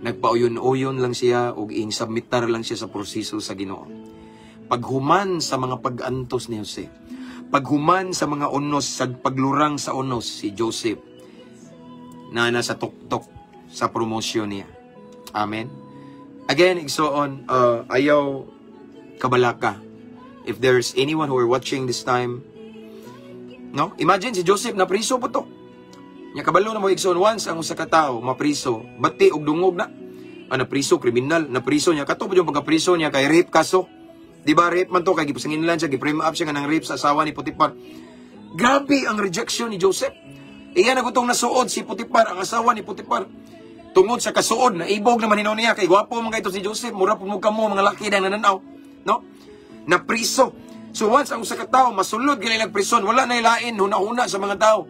Nagpauyon-uyon lang siya o ing submitar lang siya sa proseso sa Ginoo. Paghuman sa mga pag-antos ni Jose, paghuman sa mga unos, sa paglurang sa unos, si Joseph, na nasa tuktok sa promosyon niya. Amen? Again, igsoon, ayaw kabalaka. If there's anyone who are watching this time, no? Imagine si Joseph na priso po to. Nya kabalo na mo igsoon once ang usa ka tawo mapriso, bati og dungog na. Napriso kriminal, napriso niya kato yung pagkapriso niya kay rape kaso. Di ba rape man to kay gipasangin lang siya, gi-frame up siya nga ng rape sa asawa ni Potiphar. Grabe ang rejection ni Joseph. Iya na gutong nasuod si Potiphar, ang asawa ni Potiphar. Tungod sa kasuod na ibog naman hinaw niya kay gwapo man kay to si Joseph, mura pud mo kamo mga laki dang nananaw, no? Napriso. So once ang usa ka tawo masulod ginay nagprison, wala na ilain huna-huna sa mga tawo.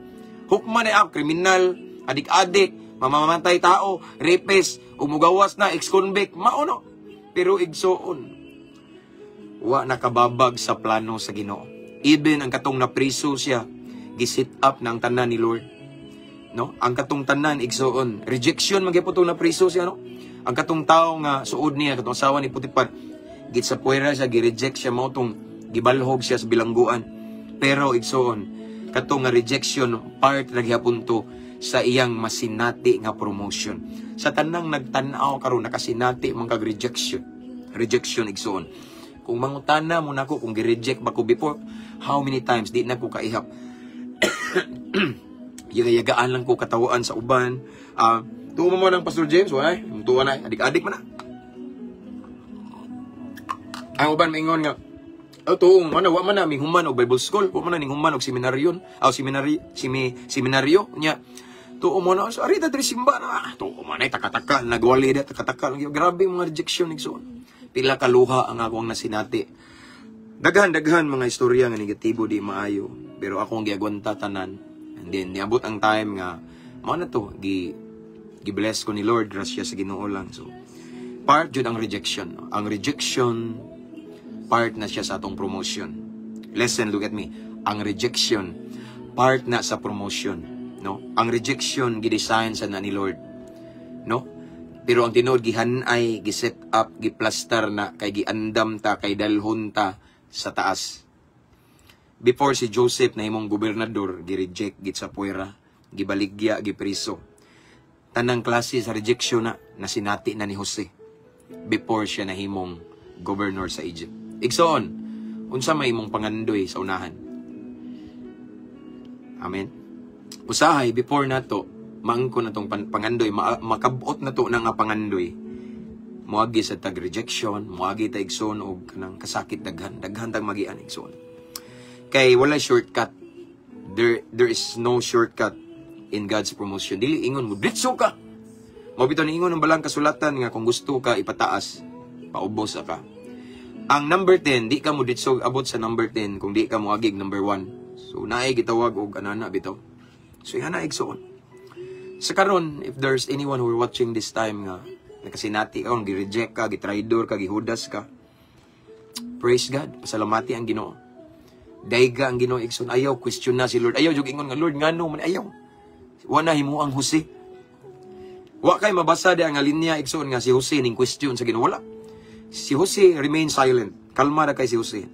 Hukman na kriminal, adik-adik, mamamatay tao, rapist, umugawas na, ex-convict, mauno. Pero igsoon, wa nakababag sa plano sa Ginoo. Even ang katong napriso siya, gisit up ng tanan ni Lord. No? Ang katong tanan, igsoon, rejection, magyapotong napriso siya, no? Ang katong tao nga, suod niya, katong asawa ni Potiphar, git sa puwera siya, gireject siya, mautong gibalhog siya sa bilangguan. Pero igsoon, katong nga rejection, part nagyapunto sa iyang masinati nga promotion. Sa tanang nagtanaw karon nakasinati man kag rejection. Rejection igsoon. Kung mangutana mo nako kung gi-reject ba ko before, how many times di na ko kaihap. Yagaan lang ko katawaan sa uban. Tuwa mo ng Pastor James, why? Tuwa na, adik-adik man na. Ang uban maingon nga, tuong mana wa man naming human og Bible school, wa man ning human og seminaryon, seminaryo nya. Tuong mo na sa arita diri simba na. Tuong man ay takataka nagwali da takataka. Grabe mga rejection igsoon. Pila ka luha ang akong nasinati. Daghan mga istorya nga negatibo di maayo, pero akong giagwanta tanan. And then niabot ang time nga mao na to gi-bless ko ni Lord, grasya sa Ginoo lang. So part jud ang rejection. Ang rejection part na siya sa atong promotion. Listen, look at me. Ang rejection part na sa promotion, no? Ang rejection gidesign sa na ni Lord, no? Pero ang tinuod gihanay, giset up, giplaster na kay giandam ta, kay dalhon ta sa taas. Before si Joseph na himong gobernador, gi-reject git sa puwera, gibaligya, gipriso. Tanang klase sa rejection na nasinati na ni Jose before siya na himong governor sa Egypt. Igsoon, unsa may imong pangandoy sa unahan? Amen. Usahay before nato maangko na tong pangandoy, makabot na to na nga pangandoy. Muagi sa tag-rejection, muagi ta igsoon og kanang kasakit daghan tag magian igsoon. Kay wala shortcut. There is no shortcut in God's promotion. Dili ingon mo, ditso ka. Mabito ni ingon ng balang kasulatan nga kung gusto ka ipataas, paubos ka. Ang number 10, di ka mo ditso abot sa number 10 kung di ka mo agig number 1. So naay gitawag og anana bitaw. So yana igsoon. Sa karon, if there's anyone who are watching this time nga nakasinati ka, gi-reject ka, gi-traidor ka, gihudas ka, praise God, pasalamati ang Ginoo. Daiga ang Ginoo igsoon, ayaw question na si Lord. Ayaw jud ingon nga Lord ngano man ayaw. Wa na himo ang Jose. Wa kay mabasa di ang linya igsoon nga si Jose ning question sa Ginoo, wala. Si Jose remain silent. Kalma ra kay si Jose.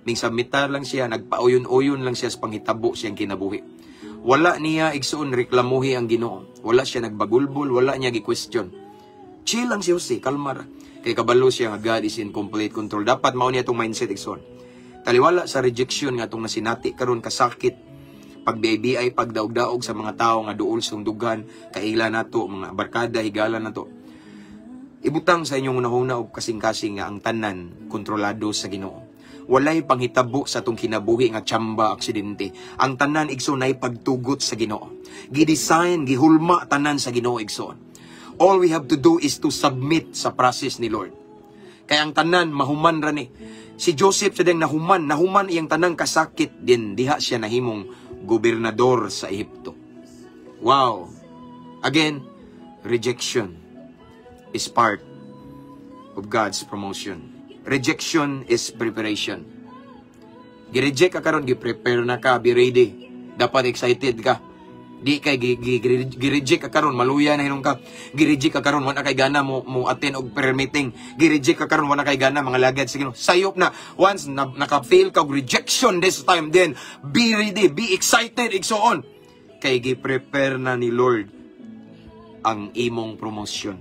Ming submitar lang siya, nagpauyon-uyon lang siya sa panghitabo siyang kinabuhi. Wala niya igsoon reklamuhi ang Ginoo. Wala siya nagbagulbol, wala niya gi-question. Chill lang si Jose, kalma ra. Kay kabalo siya nga God is in complete control. Dapat mao niya tong mindset igsoon. Taliwala sa rejection nga tong nasinati karon kasakit. Pagbiay pagdaog-daog sa mga tao nga duol sungdugan, kaila nato, mga barkada, higala nato. Ibutang sa inyong unahuna og kasing-kasing nga ang tanan kontrolado sa Ginoo. Walay panghitabo sa tong kinabuhi nga tsamba aksidente. Ang tanan igsoon ay pagtugot sa Ginoo. Gidesign, gihulma tanan sa Ginoo igsoon. All we have to do is to submit sa process ni Lord. Kaya ang tanan mahuman ra ni. Si Joseph sa ding nahuman iyang tanang kasakit din diha siya nahimong gobernador sa Ehipto. Wow. Again, rejection is part of God's promotion. Rejection is preparation. Gi-reject ka karon, gi-prepare na ka, be ready. Dapat excited ka. Di kay gi-reject ka karon, maluya na hinong ka. Gi-reject ka karon, wala kay gana mo attend og prayer meeting. Gi-reject ka karon, wala kay gana mga lagad sige no. Sayop na once naka-fail ka og rejection this time, then be ready, be excited igsoon. Kay gi-prepare na ni Lord ang imong promotion.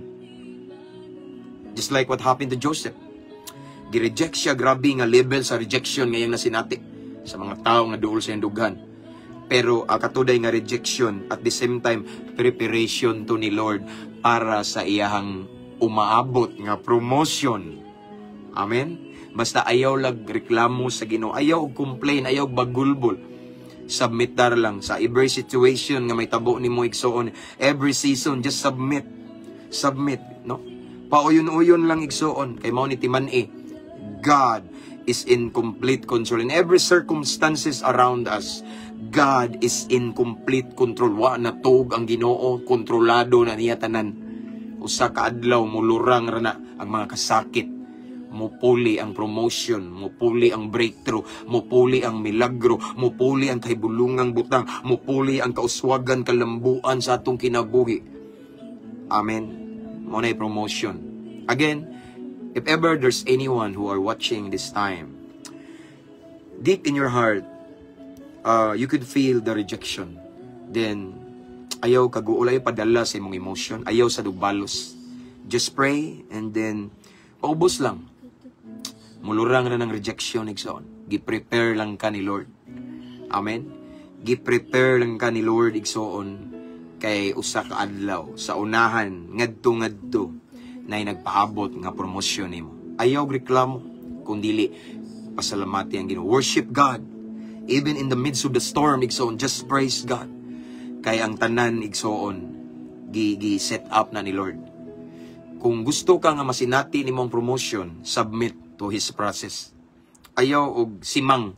Just like what happened to Joseph. Gi-reject siya, grabe nga level sa rejection ngayong nasinati sa mga tao nga duol sa dughan. Pero katuday nga rejection at the same time preparation to ni Lord para sa iyahang umaabot nga promotion. Amen. Basta ayaw lag reklamo sa Ginoo, ayaw complain, ayaw bagulbol. Submitar lang sa every situation nga may tabo nimo igsoon, every season just submit, no? Pauyon-uyon lang igsoon kay mao ni timan God is in complete control in every circumstances around us. God is in complete control. Wa na tug ang Ginoo, kontrolado na niya tanan. Usa ka adlaw mulurang ra na ang mga kasakit. Mupuli ang promotion, mupuli ang breakthrough, mupuli ang milagro, mupuli ang kahibulungang butang, mupuli ang kauswagan, kalambuan sa atong kinabuhi. Amen. Mo na promotion. Again, if ever there's anyone who are watching this time, deep in your heart, you could feel the rejection. Then, ayaw kaguol, ayaw padala sa imong emotion, ayaw sa dubalos. Just pray and then, paubos lang. Mulurang na ng rejection, igsoon. Gi-prepare lang ka ni Lord. Amen? Gi-prepare lang ka ni Lord, igsoon, kay usa ka adlaw, sa unahan, ngadto-ngadto, na nagpaabot nga promosyon nimo. Ayaw reklamo, kundili pasalamati ang Ginoo. Worship God. Even in the midst of the storm, igsoon, just praise God. Kay ang tanan, igsoon, gi-set up na ni Lord. Kung gusto ka nga masinati nimong promotion, submit to His process. Ayaw og simang.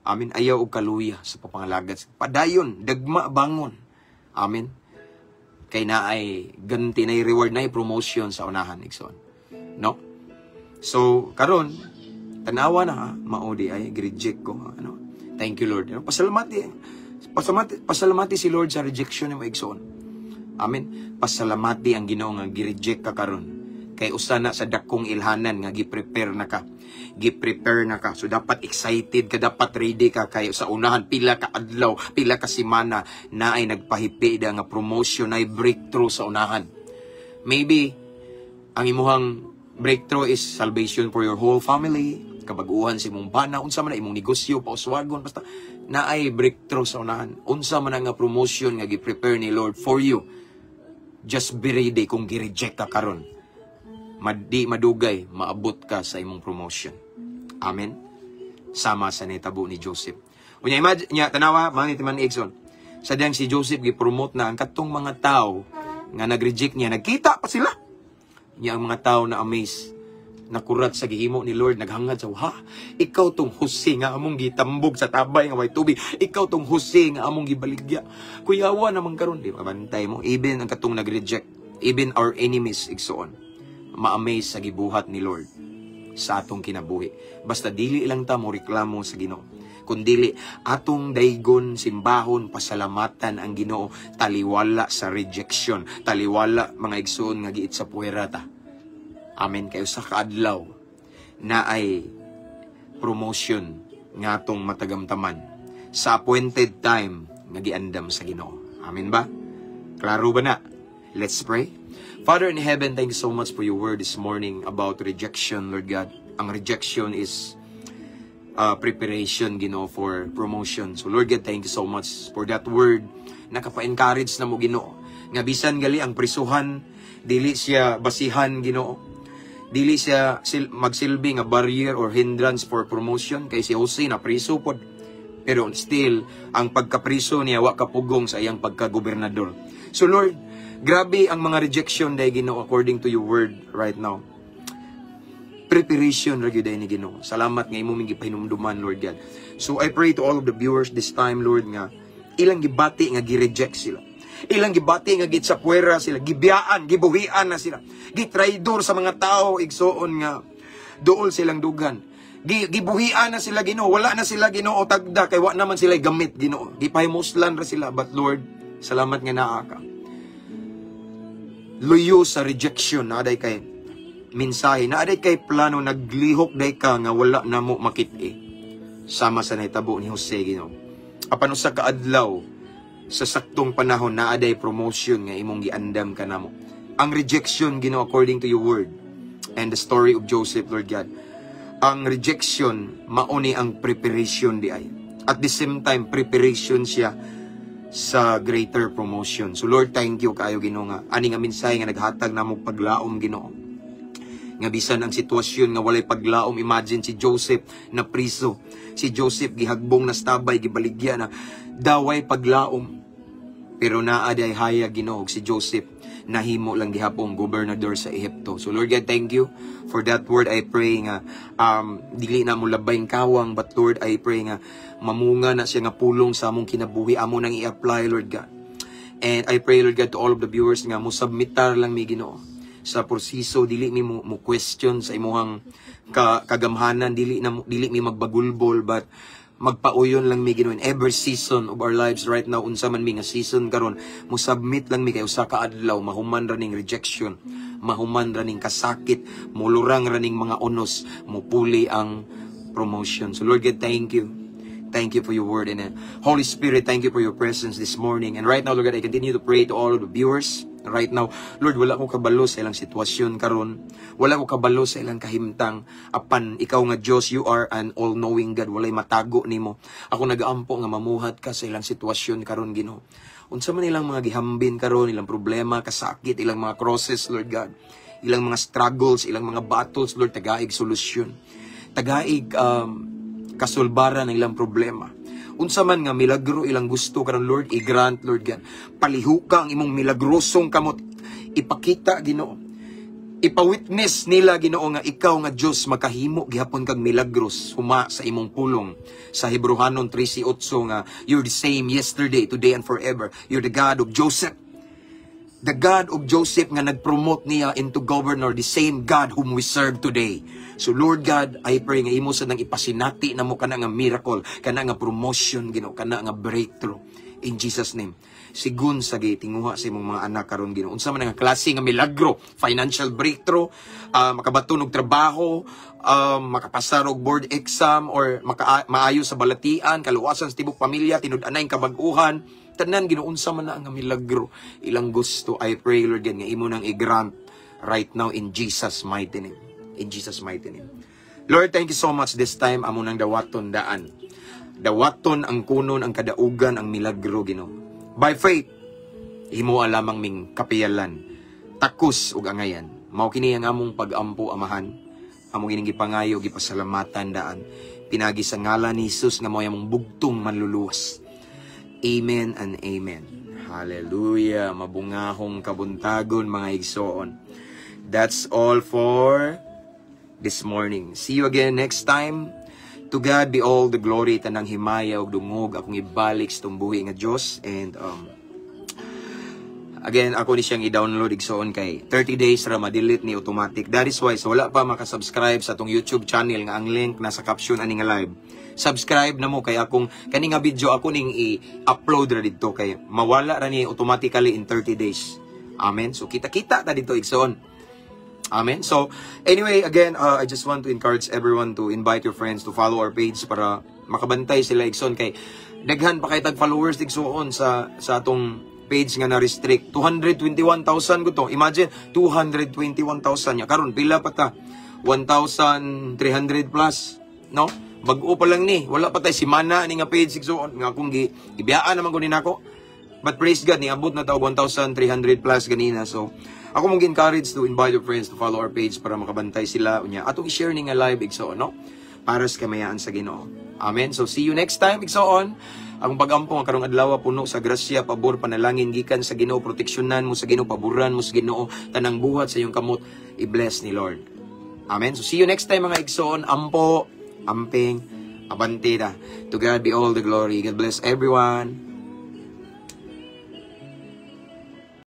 Amen. Ayaw og kaluya sa papangalagad. Padayon, dagma bangon. Amen. Kay naay ganti na reward na promotion sa unahan, igsoon. No? So, karon tanawa na maudi ay gi-reject ko, ano? Thank you, Lord. Pasalamati si Lord sa rejection ni mo, igsoon. Amen. Pasalamati ang Ginoo nga gi-reject ka karon. Kay usa na sa dakong ilhanan nga gi-prepare na ka. Gi-prepare na ka. So dapat excited ka, dapat ready ka kay sa unahan pila ka adlaw, pila ka semana na ay nagpahipi nga promotion ay breakthrough sa unahan. Maybe ang imuhang breakthrough is salvation for your whole family, kabaguhan sa imong bana, unsa man na imong negosyo, pauswagon, basta na ay breakthrough sa unahan. Unsa man nga promotion nga gi-prepare ni Lord for you. Just be ready kung gi-reject ka karon. Di madugay, maabot ka sa imong promotion. Amen. Sama sa netabo ni Joseph. Unya imagine nya tanawa man iti man Exxon. Sa diyang si Joseph gi-promote na ang katong mga tao nga nag-reject niya, nagkita pa sila. Nya ang mga tao na amaze, nakurat sa gihimo ni Lord, naghangad sa ikaw tong Jose nga among gitambog sa tabay nga may tubig. Ikaw tong Jose nga among gibaligya. Kuyawa naman karon di mabantay mo. Even ang katong nag-reject, even our enemies igsoon, ma-amaze sa gibuhat ni Lord sa atong kinabuhi. Basta dili lang ta mo reklamo sa Ginoo, kundili atong daygon, simbahon, pasalamatan ang Ginoo, taliwala sa rejection, taliwala mga igsoon nga giit sa puwera ta. Amen. Kayo sa kaadlaw na ay promotion nga atong matagamtaman sa appointed time nga giandam sa Ginoo. Amen ba? Klaro ba na? Let's pray. Father in heaven, thank you so much for your word this morning about rejection, Lord God. Ang rejection is preparation, Ginoo, for promotion. So Lord God, thank you so much for that word. Nakapa-encourage na mo, Ginoo. Nga bisan gali ang prisuhan, dili siya basihan, Ginoo. Dili siya magsilbi nga barrier or hindrance for promotion. Kay si Jose na priso pod. Pero still, ang pagkapriso niya wa kapugong sa iyang pagkagobernador. So Lord, grabe ang mga rejection dahil Ginoo according to your word right now. Preparation ra gyud ni Ginoo. Salamat nga imo ming gipahinumduman, Lord God. So I pray to all of the viewers this time, Lord, nga ilang gibati nga gi-reject sila. Ilang gibati nga git sa puwera sila, gibiyaan, gibuhian na sila. Gitraidor sa mga tao, igsoon nga duol silang dugan. Gibuhian na sila, Ginoo. Wala na sila, Ginoo, tagda kay wa naman sila gamit, Ginoo. Gipahimuslan ra sila, but Lord, salamat nga naa ka. Luyo sa rejection, naaday kay mensahe, naaday kay plano, naglihok day ka nga wala na mo makit-i. Sama sa naitabo ni Jose, Ginoo. Apan usa ka adlaw, sa saktong panahon, naaday promotion nga imong giandam ka namo. Ang rejection, Ginoo, according to your word, and the story of Joseph, Lord God, ang rejection, mauni ang preparation di ay. At the same time, preparation siya sa greater promotion. So Lord, thank you kayo Ginoo nga ani nga mensahe nga naghatag namo paglaom Ginoo. Nga bisan ang sitwasyon nga walay paglaom, imagine si Joseph na priso. Si Joseph gihagbong na stabay, gibaligya na daway paglaom. Pero naa day haya Ginoo si Joseph nahimo lang gihapon gobernador sa Ehipto. So Lord God, thank you for that word. I pray nga dili na mo labayng kawang, but Lord, I pray nga mamunga na siya nga pulong sa among kinabuhi, amo nang i-apply Lord God. And I pray Lord God to all of the viewers nga mo submitar lang mi Ginoo sa proseso, dili mi mo question sa imuhang kagamhanan, dili mi magbagulbol, but magpauyon lang mi Ginoo in every season of our lives right now. Unsa man mi nga season karon, mo submit lang mi kay usa ka adlaw, mahuman ra ning rejection, mahuman ra ning kasakit, mulurang ra ning mga unos, mupuli ang promotion. So Lord God, thank you. Thank you for your word. And Holy Spirit, thank you for your presence this morning. And right now, Lord God, I continue to pray to all of the viewers. Right now, Lord, wala ko kabalo sa ilang sitwasyon karon. Wala ko kabalo sa ilang kahimtang. Apan, ikaw nga Diyos, you are an all-knowing God. Walay matago nimo. Ako nagaampo nga mamuhat ka sa ilang sitwasyon karon Ginoo. Unsa man ilang mga gihambin karon, ilang problema, kasakit, ilang mga crosses, Lord God. Ilang mga struggles, ilang mga battles, Lord, tagaig solusyon. Tagaig kasulbaran ng ilang problema. Unsa man nga milagro ilang gusto karon Lord, i-grant Lord God. Palihuka ang imong milagrosong kamot, ipakita Ginoo. Ipawitness nila Ginoo nga ikaw nga Dios makahimo gihapon kag milagros huma sa imong pulong. Sa Hebrehanon 3:8 nga you're the same yesterday, today and forever. You're the God of Joseph. The God of Joseph nga nag-promote niya into governor, the same God whom we serve today. So Lord God, I pray nga imo sa nang ipasinati na mo kana nga miracle, kana nga promotion Ginoo, kana nga breakthrough in Jesus name. Sigun sa gitinguha sa imong mga anak karon Ginoo. Unsa man nga klase nga milagro, financial breakthrough, makabaton og trabaho, makapasar og board exam, or maayo sa balatian, kaluwasan sa tibok pamilya, tinud-anay kabag-uhan, tanan Ginoo, unsa man na nga milagro ilang gusto. I pray Lord God nga imo nang i-grant right now in Jesus mighty name. In Jesus mighty name. Lord, thank you so much this time. Amo nang dawaton daan. Dawaton ang kunon, ang kadaugan, ang milagro Ginoo. By faith, himo alamang ming kapiyalan, takus ug angayan. Mao kini ang among pag-ampo Amahan. Amo kining gipangayo, gipasalamatan daan. Pinagi sa ngalan ni Jesus nga mao among bugtong manluluwas. Amen and amen. Hallelujah. Mabungahong kabuntagon mga igsoon. That's all for this morning. See you again next time. To God be all the glory, tanang himaya ug dungog akong ibalik sa tumbuhi nga Dios. And again, ako ni siyang i-download igsoon kay 30 days ra ma-delete ni automatic. That is why so wala pa maka-subscribe sa atong YouTube channel nga ang link nasa caption ani nga live. Subscribe na mo kay akong kani nga video ako ning i-upload ra didto kay mawala ra ni automatically in 30 days. Amen. So kita-kita ta dito igsoon. Amen. So, anyway, again, I just want to encourage everyone to invite your friends to follow our page para makabantay sila igsoon kay daghan pa kay tag followers igsoon sa atong page nga na-restrict. 221,000 ko to. Imagine, 221,000 niya. Karon pila pa ta? 1,300 plus. No? Bag-o pa lang ni. Wala pa tayo simana ni nga page igsoon. Nga kung ibiyaan naman ko din ako. But praise God, niabot na tao 1,300 plus ganina. So, ako mong encourage to invite your friends to follow our page para makabantay sila unya. Atong i-share ni nga live igsoon, no? Para sa kamayaan sa Ginoo. Amen. So see you next time igsoon. Ang pagampo nga karong adlaw puno sa grasya, pabor, panalangin gikan sa Ginoo, proteksyonan mo sa Ginoo, paboran mo sa Ginoo, tanang buhat sa iyong kamot i-bless ni Lord. Amen. So see you next time mga igsoon. Ampo, amping, abante na. To God be all the glory. God bless everyone.